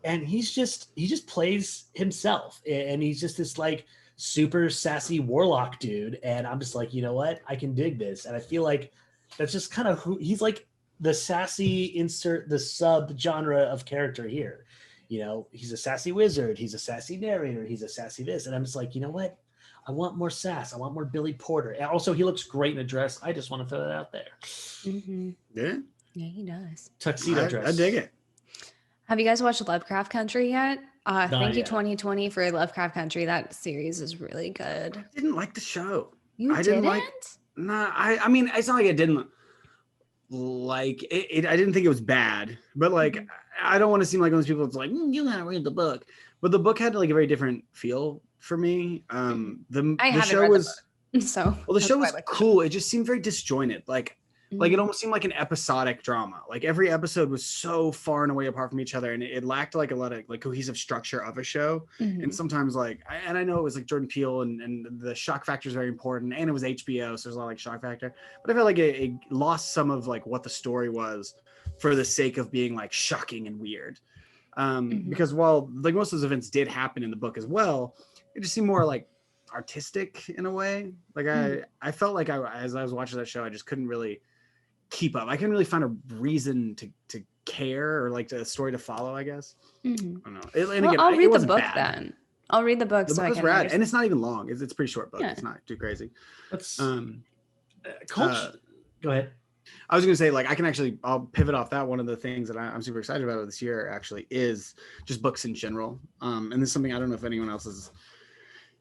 and he just plays himself, and he's just this like super sassy warlock dude, and I'm just like, you know what, I can dig this, and I feel like that's just kind of who he's like. the sassy insert the sub genre of character here. You know, he's a sassy wizard, he's a sassy narrator, he's a sassy this, and I'm just like, you know what? I want more sass. I want more Billy Porter. And also, he looks great in a dress. I just want to throw that out there. Mm-hmm. Yeah, Yeah, he does. Tuxedo dress. I dig it. Have you guys watched Lovecraft Country yet? Thank you, yet. 2020, for Lovecraft Country. That series is really good. I didn't like the show. You didn't like. Nah, I mean, it's not like I didn't like it. I didn't think it was bad, but like, I don't want to seem like one of those people that's like, you gotta read the book. But the book had like a very different feel for me. The show was so well, the show was cool. It just seemed very disjointed. Like it almost seemed like an episodic drama. Like every episode was so far and away apart from each other, and it lacked like a lot of like cohesive structure of a show. And sometimes like, and I know it was like Jordan Peele, and the shock factor is very important, and it was HBO, so there's a lot of like shock factor. But I felt like it lost some of like what the story was for the sake of being like shocking and weird. Because while like most of those events did happen in the book as well, it just seemed more like artistic in a way. Like I felt like as I was watching that show, I just couldn't really keep up. I couldn't really find a reason to care or like a story to follow, I guess. I don't know. And again, I'll read the book bad. then. I'll read the book. The book was rad, and it's not even long. It's a pretty short book. Yeah. It's not too crazy. Let's Go ahead. I was going to say, like, I'll pivot off that. One of the things that I'm super excited about this year actually is just books in general. And this is something I don't know if anyone else has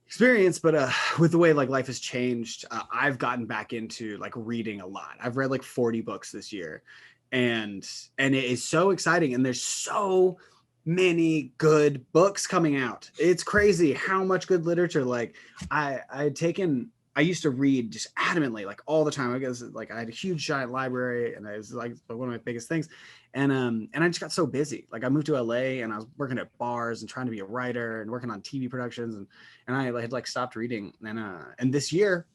experienced, but with the way like life has changed, I've gotten back into like reading a lot. I've read like 40 books this year, and it is so exciting. And there's so many good books coming out. It's crazy how much good literature. Like I used to read just adamantly, like all the time. I guess like I had a huge giant library, and it was like one of my biggest things. And I just got so busy. Like I moved to LA, and I was working at bars and trying to be a writer and working on TV productions, and I had like stopped reading. And this year,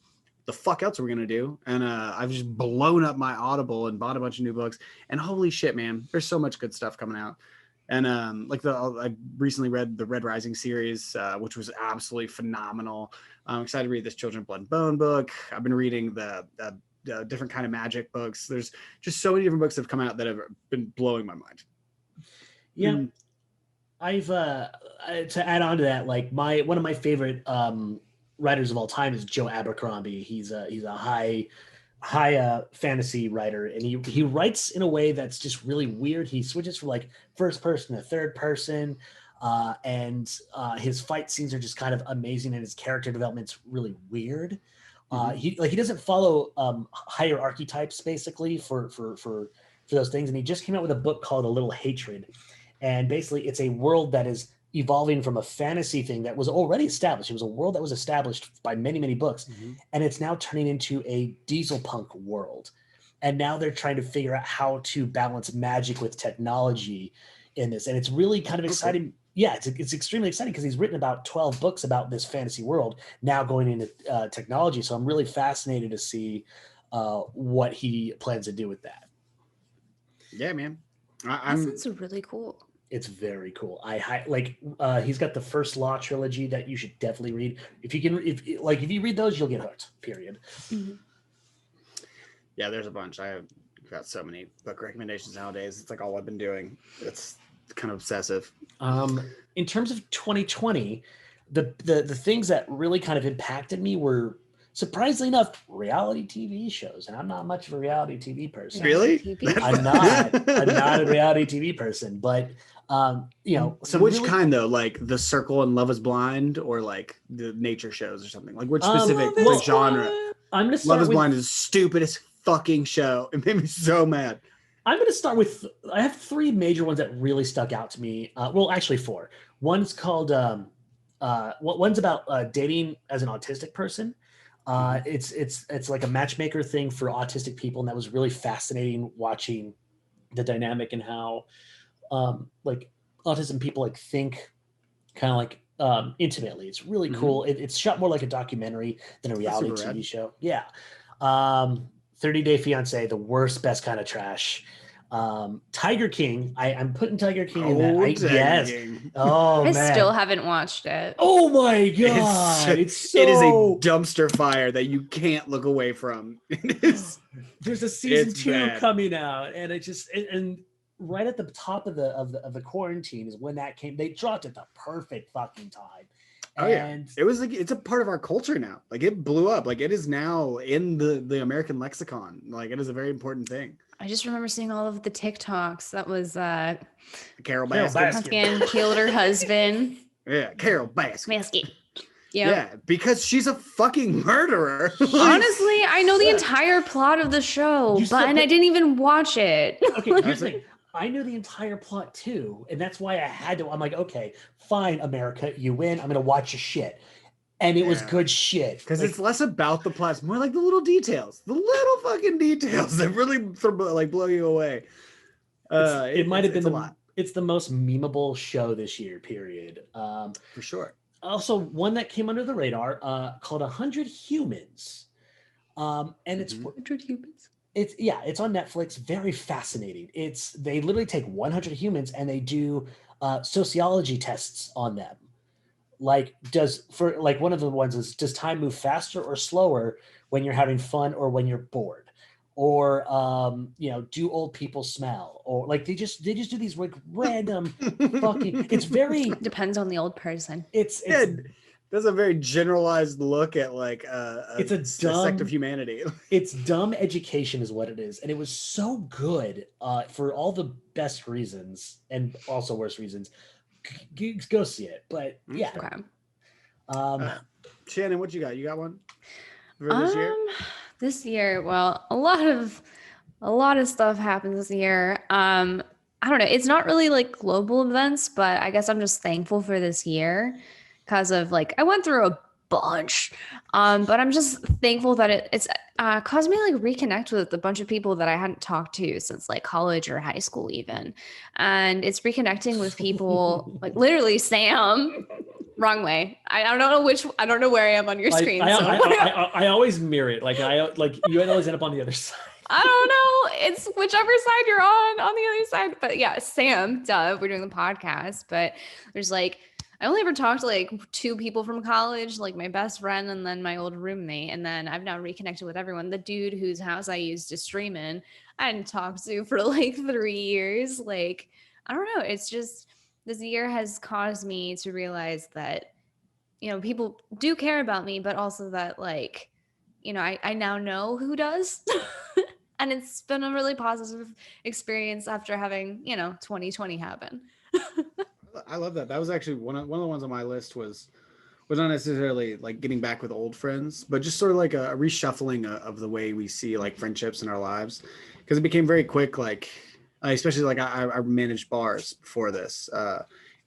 the fuck else are we gonna do? And I've just blown up my Audible and bought a bunch of new books. And holy shit, man, there's so much good stuff coming out. And I recently read the Red Rising series, which was absolutely phenomenal. I'm excited to read this Children, Blood and Bone book. I've been reading the different kind of magic books. There's just so many different books that have come out that have been blowing my mind. Yeah. I've to add on to that, like one of my favorite writers of all time is Joe Abercrombie. He's a high fantasy writer, and he writes in a way that's just really weird. He switches from like first person to third person, and his fight scenes are just kind of amazing, and his character development's really weird. He doesn't follow higher archetypes basically for those things, and he just came out with a book called A Little Hatred, and basically it's a world that is evolving from a fantasy thing that was already established. It was a world that was established by many, many books, and it's now turning into a diesel punk world. And now they're trying to figure out how to balance magic with technology in this, and it's really kind of exciting. Yeah, it's extremely exciting because he's written about 12 books about this fantasy world now going into technology. So I'm really fascinated to see what he plans to do with that. Yeah, man. That sounds really cool. It's very cool. He's got the First Law trilogy that you should definitely read. If you read those, you'll get hooked. Period. Yeah, there's a bunch. I've got so many book recommendations nowadays. It's like all I've been doing. It's kind of obsessive. In terms of 2020, the things that really kind of impacted me were, surprisingly enough, reality TV shows, and I'm not much of a reality TV person. Really? I'm not a reality TV person, but which kind though? Like The Circle and Love Is Blind, or like the nature shows or something? Like which specific genre? I'm gonna start Love Is Blind is the stupidest fucking show. It made me so mad. I'm going to start with, I have three major ones that really stuck out to me. Well, actually four. One's called, one's about dating as an autistic person. It's like a matchmaker thing for autistic people. And that was really fascinating watching the dynamic and how like autism people like think kind of like intimately. It's really cool. It's shot more like a documentary than a reality TV show. Yeah. 30 Day Fiance, the worst, best kind of trash. Tiger King. I'm putting Tiger King in Oh, that. Yes. King. Oh I man. still haven't watched it. Oh my god. It is a dumpster fire that you can't look away from. It is. There's a season It's 2 bad. coming out, and it just and right at the top of the quarantine is when that came. They dropped it the perfect fucking time. Oh yeah, it was like it's a part of our culture now. Like it blew up. Like it is now in the American lexicon. Like it is a very important thing. I just remember seeing all of the TikToks. That was Carol Carole Baskin. Baskin killed her husband. Yeah, Carol Baskin. Baskin. Yeah, because she's a fucking murderer. Honestly, I know the entire plot of the show, and I didn't even watch it. Okay, here's the thing. I knew the entire plot too, and that's why I had to. I'm like, okay, fine, America, you win. I'm gonna watch your shit, and it was good shit. Because it's less about the plot, it's more like the little details, the little fucking details that really blow you away. It might have been a lot. It's the most memeable show this year. Period. For sure. Also, one that came under the radar called 100 Humans, and it's 100 Humans. It's on Netflix. Very fascinating. They literally take 100 humans and they do sociology tests on them. Like one of the ones is, does time move faster or slower when you're having fun or when you're bored? Or do old people smell? Or like they just do these like random fucking. It's very depends on the old person. That's a very generalized look at like it's a dumb sect of humanity. It's dumb education is what it is, and it was so good for all the best reasons and also worst reasons. Go see it, but yeah. Okay. Shannon, what you got? You got one for this year? This year, well, a lot of stuff happens this year. I don't know. It's not really like global events, but I guess I'm just thankful for this year because of like I went through a bunch, but I'm just thankful that it's caused me to like reconnect with a bunch of people that I hadn't talked to since like college or high school even, and it's reconnecting with people like literally Sam. Wrong way. I don't know where I am on your screen. I always mirror it. Like you always end up on the other side. I don't know. It's whichever side you're on the other side. But yeah, Sam, we're doing the podcast. But there's like, I only ever talked to like 2 people from college, like my best friend and then my old roommate. And then I've now reconnected with everyone. The dude whose house I used to stream in, I hadn't talked to for like 3 years. Like, I don't know. It's just, this year has caused me to realize that, people do care about me, but also that like, I now know who does. And it's been a really positive experience after having, 2020 happen. I love that. That was actually one of the ones on my list was not necessarily like getting back with old friends, but just sort of like a reshuffling of the way we see like friendships in our lives. Because it became very quick, like, especially like I managed bars before this.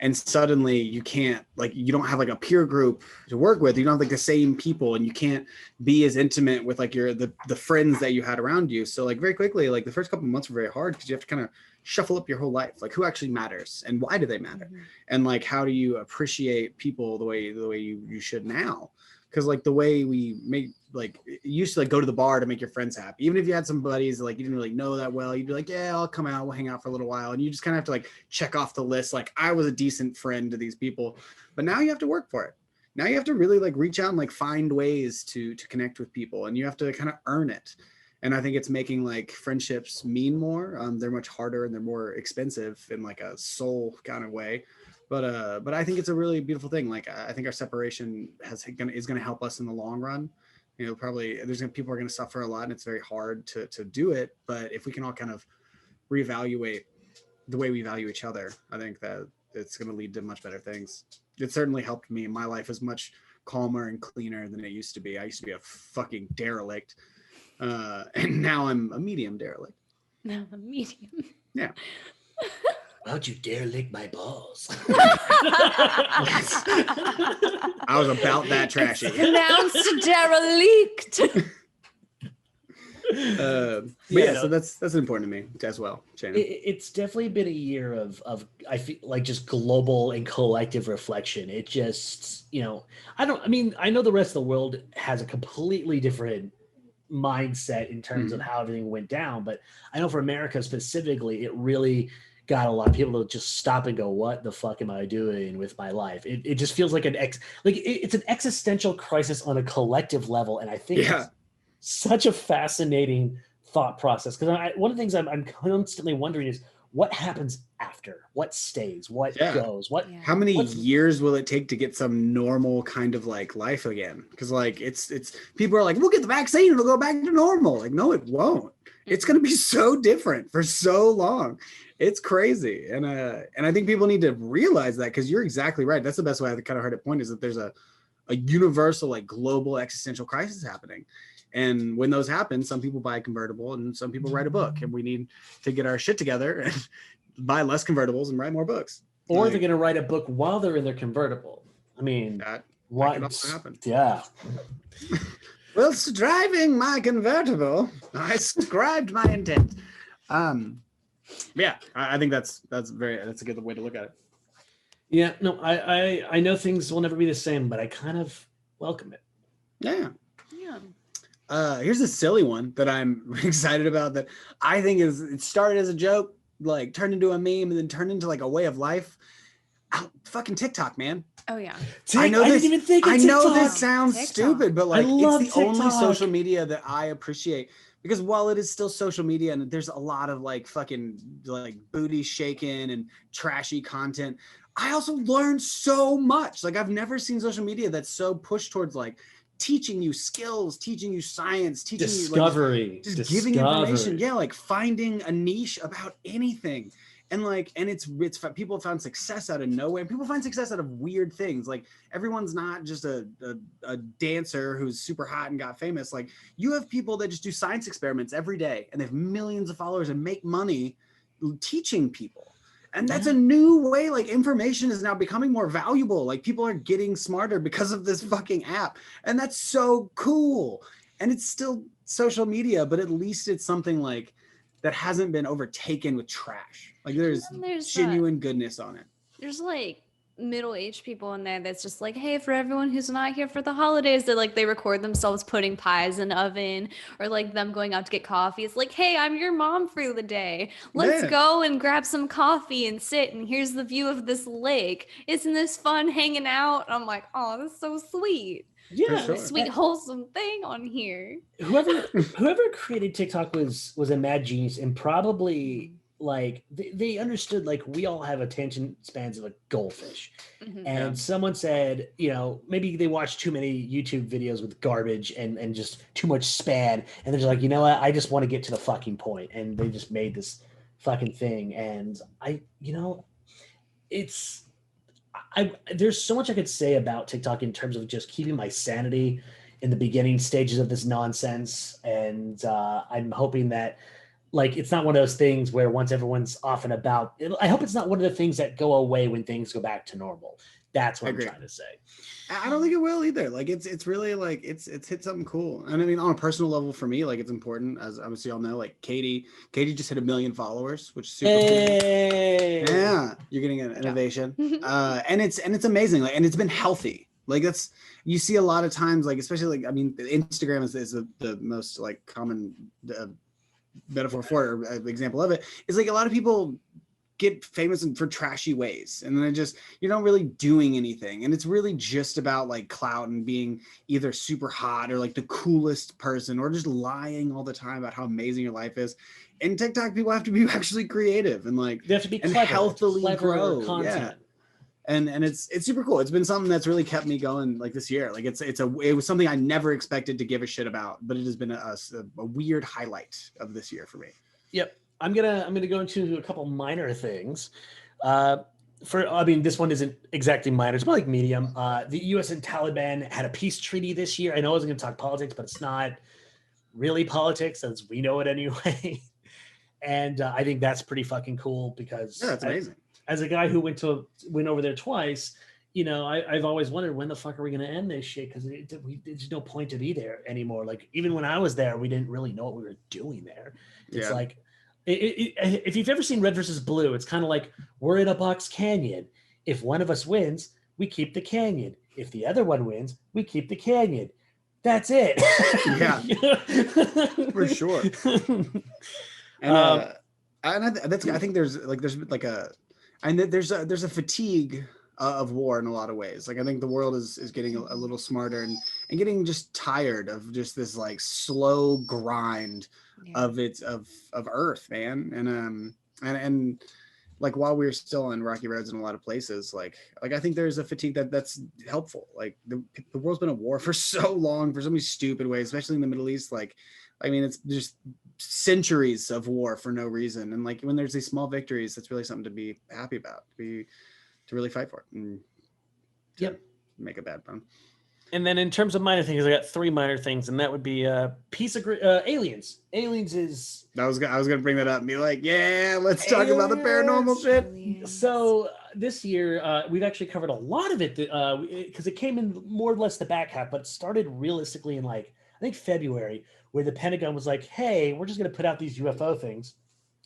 And suddenly you can't you don't have like a peer group to work with. You don't have like the same people and you can't be as intimate with like the friends that you had around you. So like very quickly, like the first couple of months were very hard because you have to kind of shuffle up your whole life. Like who actually matters and why do they matter? Mm-hmm. And like, how do you appreciate people the way you should now? Because like the way we make, like you used to like go to the bar to make your friends happy. Even if you had some buddies like you didn't really know that well, you'd be like, yeah, I'll come out, we'll hang out for a little while. And you just kind of have to like check off the list. Like I was a decent friend to these people, but now you have to work for it. Now you have to really like reach out and like find ways to connect with people, and you have to kind of earn it. And I think it's making like friendships mean more. They're much harder and they're more expensive in like a soul kind of way. But I think it's a really beautiful thing. Like I think our separation is going to help us in the long run. Probably people are going to suffer a lot, and it's very hard to do it. But if we can all kind of reevaluate the way we value each other, I think that it's going to lead to much better things. It certainly helped me. My life is much calmer and cleaner than it used to be. I used to be a fucking derelict, and now I'm a medium derelict. Now a medium. Yeah. Don't you dare lick my balls. I was about that trashy. Pronounced derelict. So that's important to me as well, Shannon. It's definitely been a year of I feel like just global and collective reflection. It just, I know the rest of the world has a completely different mindset in terms of how everything went down. But I know for America specifically, it really got a lot of people to just stop and go, what the fuck am I doing with my life? It just feels like it's an existential crisis on a collective level. And I think it's such a fascinating thought process. Because one of the things I'm constantly wondering is what happens after, what stays, what goes, how many years will it take to get some normal kind of like life again? Because like it's people are like, we'll get the vaccine, it'll go back to normal. Like, no, it won't. It's going to be so different for so long. It's crazy. And I think people need to realize that, because you're exactly right. That's the best way I kind of heard it point, is that there's a universal, like global existential crisis happening. And when those happen, some people buy a convertible and some people write a book, and we need to get our shit together and buy less convertibles and write more books. Or they're going to write a book while they're in their convertible. I mean, that could also happen. Yeah. Whilst driving my convertible, I scribed my intent. Yeah, I think that's a good way to look at it. Yeah, no, I know things will never be the same, but I kind of welcome it. Yeah. Here's a silly one that I'm excited about, that I think it started as a joke, like turned into a meme, and then turned into like a way of life. Fucking TikTok, man. Oh yeah. I didn't even think of TikTok. I know this sounds stupid, but like it's the only social media that I appreciate. Because while it is still social media and there's a lot of like fucking like booty shaking and trashy content, I also learned so much. Like I've never seen social media that's so pushed towards like teaching you skills, teaching you science, teaching discovery, you like, just giving information. Yeah, like finding a niche about anything. And like, and it's people found success out of nowhere, and people find success out of weird things. Like everyone's not just a dancer who's super hot and got famous. Like you have people that just do science experiments every day, and they have millions of followers and make money teaching people. And that's a new way. Like information is now becoming more valuable. Like people are getting smarter because of this fucking app, and that's so cool. And it's still social media, but at least it's something like that hasn't been overtaken with trash. Like there's genuine goodness on it. There's like middle-aged people in there that's just like, hey, for everyone who's not here for the holidays, that like they record themselves putting pies in the oven, or like them going out to get coffee. It's like, hey, I'm your mom for the day. Let's go and grab some coffee and sit, and here's the view of this lake. Isn't this fun hanging out? And I'm like, oh, that's so sweet. Yeah, sure. Sweet wholesome thing on here. Whoever created TikTok was a mad genius, and probably like they understood like we all have attention spans of a goldfish. And someone said, maybe they watched too many YouTube videos with garbage and just too much span, and they're just like, you know what, I just want to get to the fucking point, and they just made this fucking thing. And there's so much I could say about TikTok in terms of just keeping my sanity in the beginning stages of this nonsense. And I'm hoping that like, it's not one of those things where once everyone's off and about, I hope it's not one of the things that go away when things go back to normal. That's what I'm trying to say. I don't think it will either. Like it's really like it's hit something cool. And I mean, on a personal level for me, like it's important, as obviously y'all know, like Katie just hit 1 million followers, which is super cool. Yeah, you're getting an innovation. And it's amazing. Like, and it's been healthy. Like you see a lot of times, like, especially like, I mean, Instagram is the most like common metaphor for it, or example of it, is like a lot of people get famous for trashy ways, and then you're not really doing anything, and it's really just about like clout and being either super hot or like the coolest person, or just lying all the time about how amazing your life is. In TikTok, people have to be actually creative and like they have to be and clever, healthily grow content. And it's super cool. It's been something that's really kept me going like this year. Like it was something I never expected to give a shit about, but it has been a weird highlight of this year for me. Yep. I'm gonna go into a couple minor things. This one isn't exactly minor. It's more like medium. The U.S. and Taliban had a peace treaty this year. I know I wasn't gonna talk politics, but it's not really politics as we know it anyway. And I think that's pretty fucking cool because that's amazing. As a guy who went over there twice, I've always wondered, when the fuck are we going to end this shit? Because there's no point to be there anymore. Like, even when I was there, we didn't really know what we were doing there. It's like, if you've ever seen Red versus Blue, it's kind of like, we're in a box canyon. If one of us wins, we keep the canyon. If the other one wins, we keep the canyon. That's it. Yeah. For sure. And I think there's a fatigue of war in a lot of ways. Like I think the world is getting a little smarter and getting just tired of just this like slow grind of Earth, man. And like while we're still on rocky roads in a lot of places, like I think there's a fatigue that's helpful. Like the world's been at war for so long, for so many stupid ways, especially in the Middle East. Like, I mean, it's just centuries of war for no reason. And like when there's these small victories, that's really something to be happy about, to really fight for it and make a bad pun. And then in terms of minor things, I got 3 minor things, and that would be aliens. Aliens is... I was gonna bring that up and be like, yeah, let's talk about the paranormal shit. So this year, we've actually covered a lot of it because it came in more or less the back half, but it started realistically in like, I think February, where the Pentagon was like, hey, we're just gonna put out these UFO things.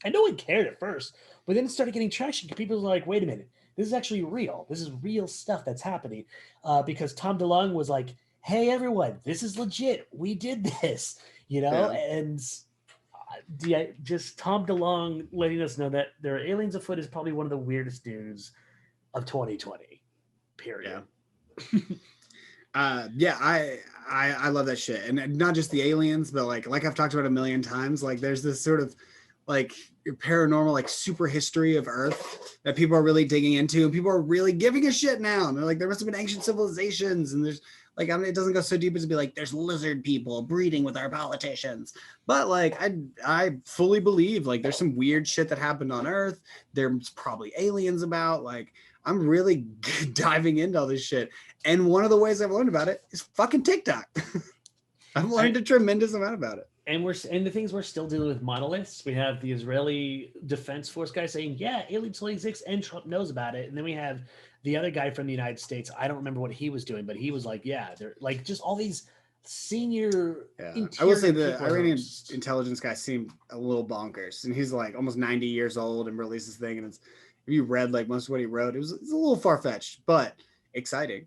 And no one cared at first, but then it started getting traction. People were like, wait a minute. This is actually real. This is real stuff that's happening because Tom DeLonge was like, hey, everyone, this is legit. We did this, and just Tom DeLonge letting us know that there are aliens afoot is probably one of the weirdest news of 2020, period. I love that shit. And not just the aliens, but like I've talked about a million times, like there's this sort of like paranormal, like super history of Earth that people are really digging into, and people are really giving a shit now. And they're like, there must have been ancient civilizations, and there's like, I mean, it doesn't go so deep as to be like, there's lizard people breeding with our politicians. But like, I fully believe like there's some weird shit that happened on Earth. There's probably aliens about. Like, I'm really diving into all this shit. And one of the ways I've learned about it is fucking TikTok. I've learned a tremendous amount about it. And the things we're still dealing with monoliths. We have the Israeli Defense Force guy saying, yeah, aliens totally exist, and Trump knows about it. And then we have the other guy from the United States. I don't remember what he was doing, but he was like, yeah, they're like just all these senior. I will say the Iranian intelligence guy seemed a little bonkers, and he's like almost 90 years old and released this thing. And if you read like most of what he wrote, it's a little far-fetched, but exciting.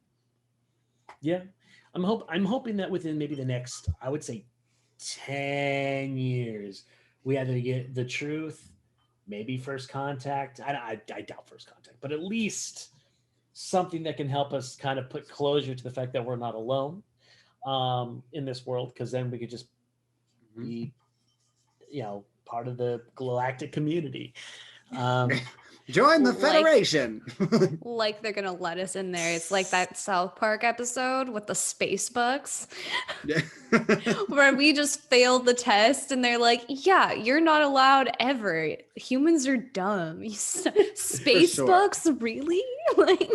Yeah. I'm hoping that within maybe the next, I would say, 10 years, we either get the truth, maybe first contact. I doubt first contact, but at least something that can help us kind of put closure to the fact that we're not alone in this world, because then we could just be, part of the galactic community. Join the Federation. Like they're gonna let us in there. It's like that South Park episode with the space bugs, where we just failed the test, and they're like, "Yeah, you're not allowed ever. Humans are dumb. Space bugs, really?" Like,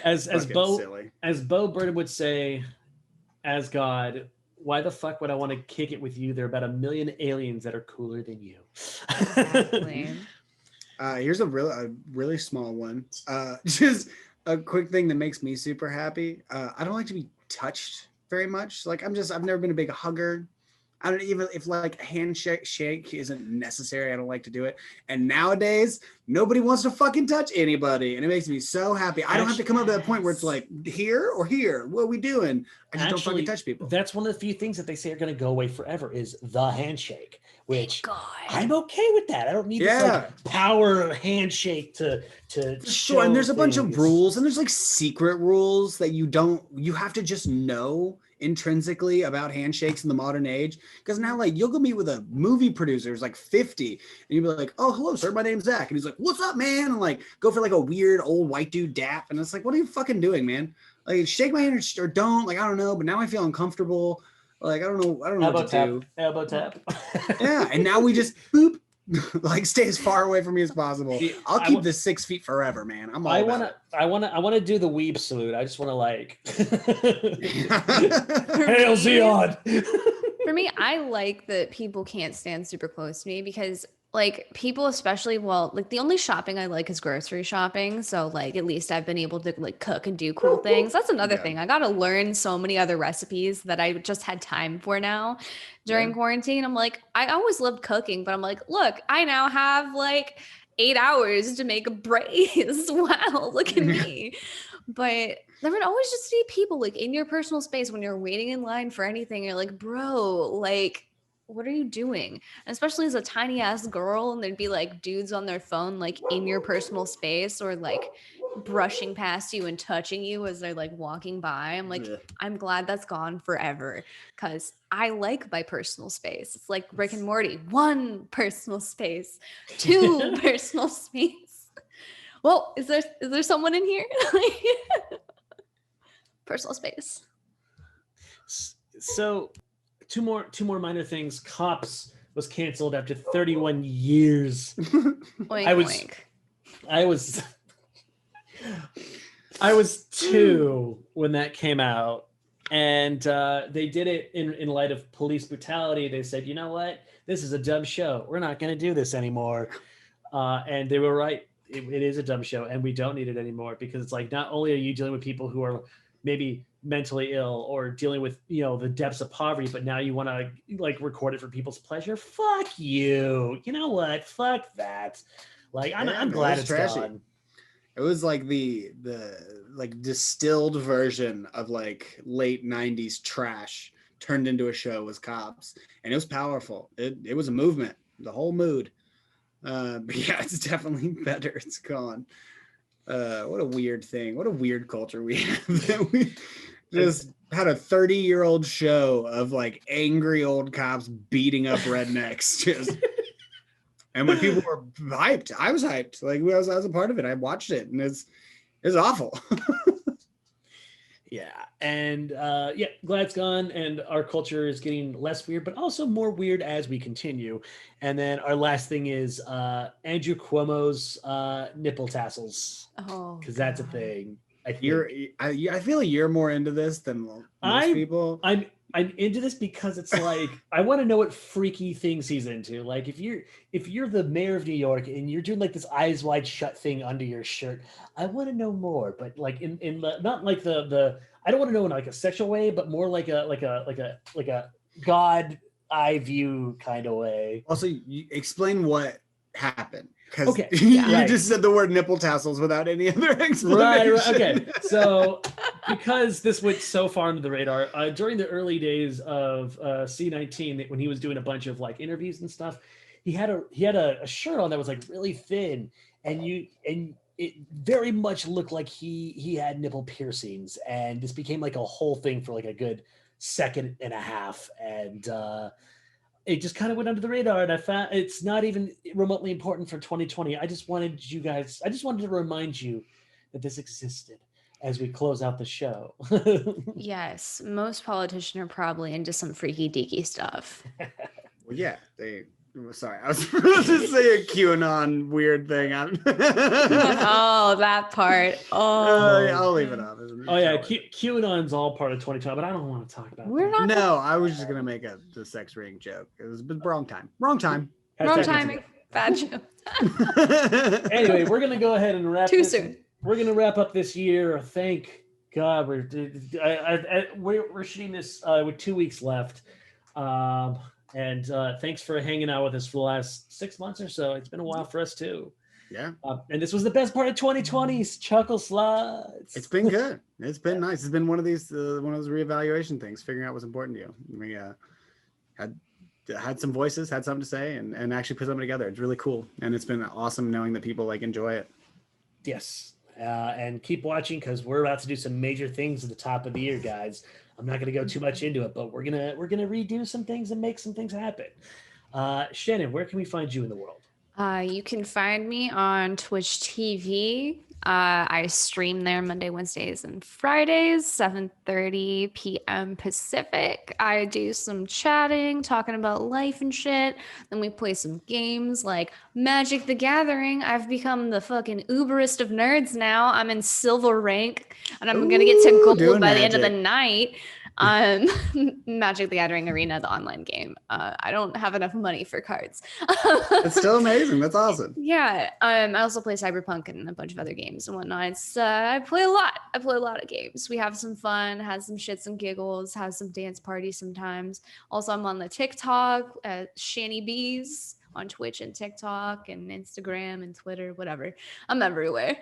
as Bo Burnham would say, as God, why the fuck would I want to kick it with you? There are about 1 million aliens that are cooler than you. Exactly. Here's a really small one. Just a quick thing that makes me super happy. I don't like to be touched very much. Like I've never been a big hugger. I don't even if like a handshake isn't necessary. I don't like to do it. And nowadays, nobody wants to fucking touch anybody, and it makes me so happy. I don't have to come up to that point where it's like here or here. What are we doing? I just don't fucking touch people. That's one of the few things that they say are going to go away forever is the handshake. Which I'm okay with that. I don't need this like power handshake to sure. And there's a bunch of rules, and there's like secret rules that you have to just know intrinsically about handshakes in the modern age. Because now like you'll go meet with a movie producer who's like 50, and you'll be like, oh, hello sir, my name's Zach, and he's like, what's up, man? And like go for like a weird old white dude dap, and it's like, what are you fucking doing, man? Like shake my hand or don't, like I don't know, but now I feel uncomfortable. Like I don't know what to do. Elbow tap. Yeah, and now we just boop, like stay as far away from me as possible. I'll keep this 6 feet forever, man. I want to do the weeb salute. I just want to like hail Zeon. For me, I like that people can't stand super close to me because like people especially, like the only shopping I like is grocery shopping. So like at least I've been able to like cook and do cool things. That's another thing. I got to learn so many other recipes that I just had time for now during quarantine. I'm like, I always loved cooking, but I'm like, look, I now have like 8 hours to make a braise. Wow, look at me. But there would always just be people like in your personal space when you're waiting in line for anything. You're like, bro, like what are you doing? And especially as a tiny ass girl, and there'd be like dudes on their phone, like in your personal space, or like brushing past you and touching you as they're like walking by. I'm like, I'm glad that's gone forever, because I like my personal space. It's like Rick and Morty, 1 personal space, 2 personal space. Well, is there someone in here? Personal space. So two more minor things. Cops was canceled after 31 years. Oink, I was 2 when that came out, and they did it in light of police brutality. They said, you know what, this is a dumb show, we're not going to do this anymore, and they were right. It is a dumb show, and we don't need it anymore, because it's like, not only are you dealing with people who are maybe mentally ill or dealing with, you know, the depths of poverty, but now you want to like record it for people's pleasure. Fuck you. You know what? Fuck that. Like, I'm glad it's trashy. gone. It was like the like distilled version of like late 90s trash turned into a show was Cops, and it was powerful. It was a movement, the whole mood. But yeah, it's definitely better. It's gone. What a weird thing. What a weird culture we have, that we just had a 30-year-old show of like angry old cops beating up rednecks. Just and when people were hyped, I was hyped. Like I was a part of it. I watched it, and it's awful. Yeah. And yeah, glad it's gone, and our culture is getting less weird, but also more weird as we continue. And then our last thing is Andrew Cuomo's nipple tassels. Oh, because that's a thing. I think. I feel like you're more into this than most people. I'm into this because it's like, I want to know what freaky things he's into. Like, if you're the mayor of New York and you're doing like this eyes wide shut thing under your shirt, I want to know more. But like in the, not like the I don't want to know in like a sexual way, but more like a God eye view kind of way. Also, you explain what happened. Because okay, you right. just said the word nipple tassels without any other explanation. Right. Okay. So because this went so far under the radar, during the early days of C19, when he was doing a bunch of like interviews and stuff, he had a shirt on that was like really thin, and it very much looked like he had nipple piercings, and this became like a whole thing for like a good second and a half, and it just kind of went under the radar, and I found it's not even remotely important for 2020. I just wanted to remind you that this existed as we close out the show. Yes, most politicians are probably into some freaky deaky stuff. Well, yeah, sorry, I was supposed to say a QAnon weird thing. Oh, that part. Oh, I'll leave it off. Oh yeah, QAnon's all part of 2020, but I don't want to talk about that. No, I was just gonna make the sex ring joke. It was the wrong time. Wrong timing. Bad joke. Anyway, we're gonna go ahead and wrap. Too soon. We're gonna wrap up this year. Thank God we're shooting this with 2 weeks left. And thanks for hanging out with us for the last 6 months or so. It's been a while for us too. Yeah. And this was the best part of 2020's Chuckle Sluts. It's been good. It's been nice. It's been one of those reevaluation things, figuring out what's important to you. We had some voices, had something to say, and actually put something together. It's really cool. And it's been awesome knowing that people like enjoy it. Yes. And keep watching, because we're about to do some major things at the top of the year, guys. I'm not going to go too much into it, but we're gonna redo some things and make some things happen. Shannon, where can we find you in the world? You can find me on Twitch TV. I stream there Monday, Wednesdays, and Fridays, 7:30 p.m. Pacific. I do some chatting, talking about life and shit. Then we play some games like Magic the Gathering. I've become the fucking uberest of nerds now. I'm in silver rank, and I'm going to get to gold by the end of the night. Magic the Gathering Arena, the online game. I don't have enough money for cards. It's still amazing. That's awesome. Yeah. I also play Cyberpunk and a bunch of other games and whatnot. It's I play a lot. I play a lot of games. We have some fun, have some shits and giggles, have some dance parties sometimes. Also, I'm on the TikTok at Shanny Bees on Twitch and TikTok and Instagram and Twitter, whatever. I'm everywhere.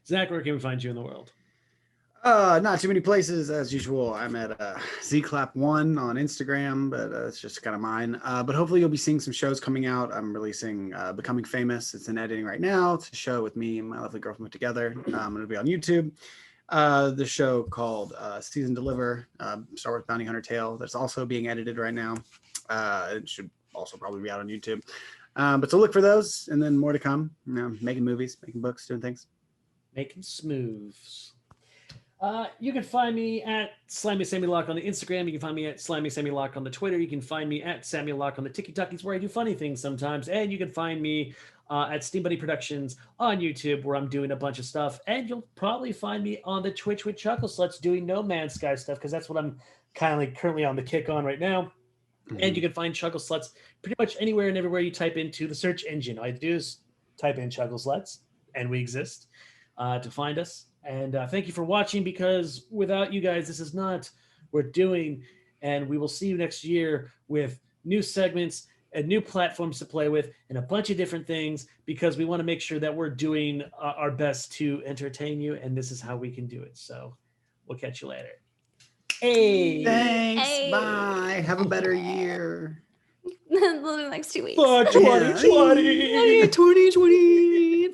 Zach, where can we find you in the world? Not too many places as usual. I'm at zclap1 on Instagram, but it's just kind of mine. But hopefully you'll be seeing some shows coming out. I'm releasing Becoming Famous. It's in editing right now. It's a show with me and my lovely girlfriend put together. It'll be on YouTube. The show called Season Deliver, Star Wars Bounty Hunter Tale, that's also being edited right now. It should also probably be out on YouTube. But so look for those, and then more to come. You know, making movies, making books, doing things. Making smooths. You can find me at Slimy Sammy Lock on the Instagram. You can find me at Slimy Sammy Lock on the Twitter. You can find me at Sammy Lock on the TikTokies, where I do funny things sometimes. And you can find me at Steam Buddy Productions on YouTube, where I'm doing a bunch of stuff. And you'll probably find me on the Twitch with Chucklesluts doing No Man's Sky stuff, because that's what I'm kind of like currently on the kick on right now. Mm-hmm. And you can find Chucklesluts pretty much anywhere and everywhere you type into the search engine. All you do is type in Chucklesluts, and we exist to find us. And thank you for watching, because without you guys, this is not what we're doing. And we will see you next year with new segments and new platforms to play with and a bunch of different things, because we want to make sure that we're doing our best to entertain you. And this is how we can do it. So we'll catch you later. Hey. Thanks. Hey. Bye. Have a better year. The next 2 weeks. 2020. 2020.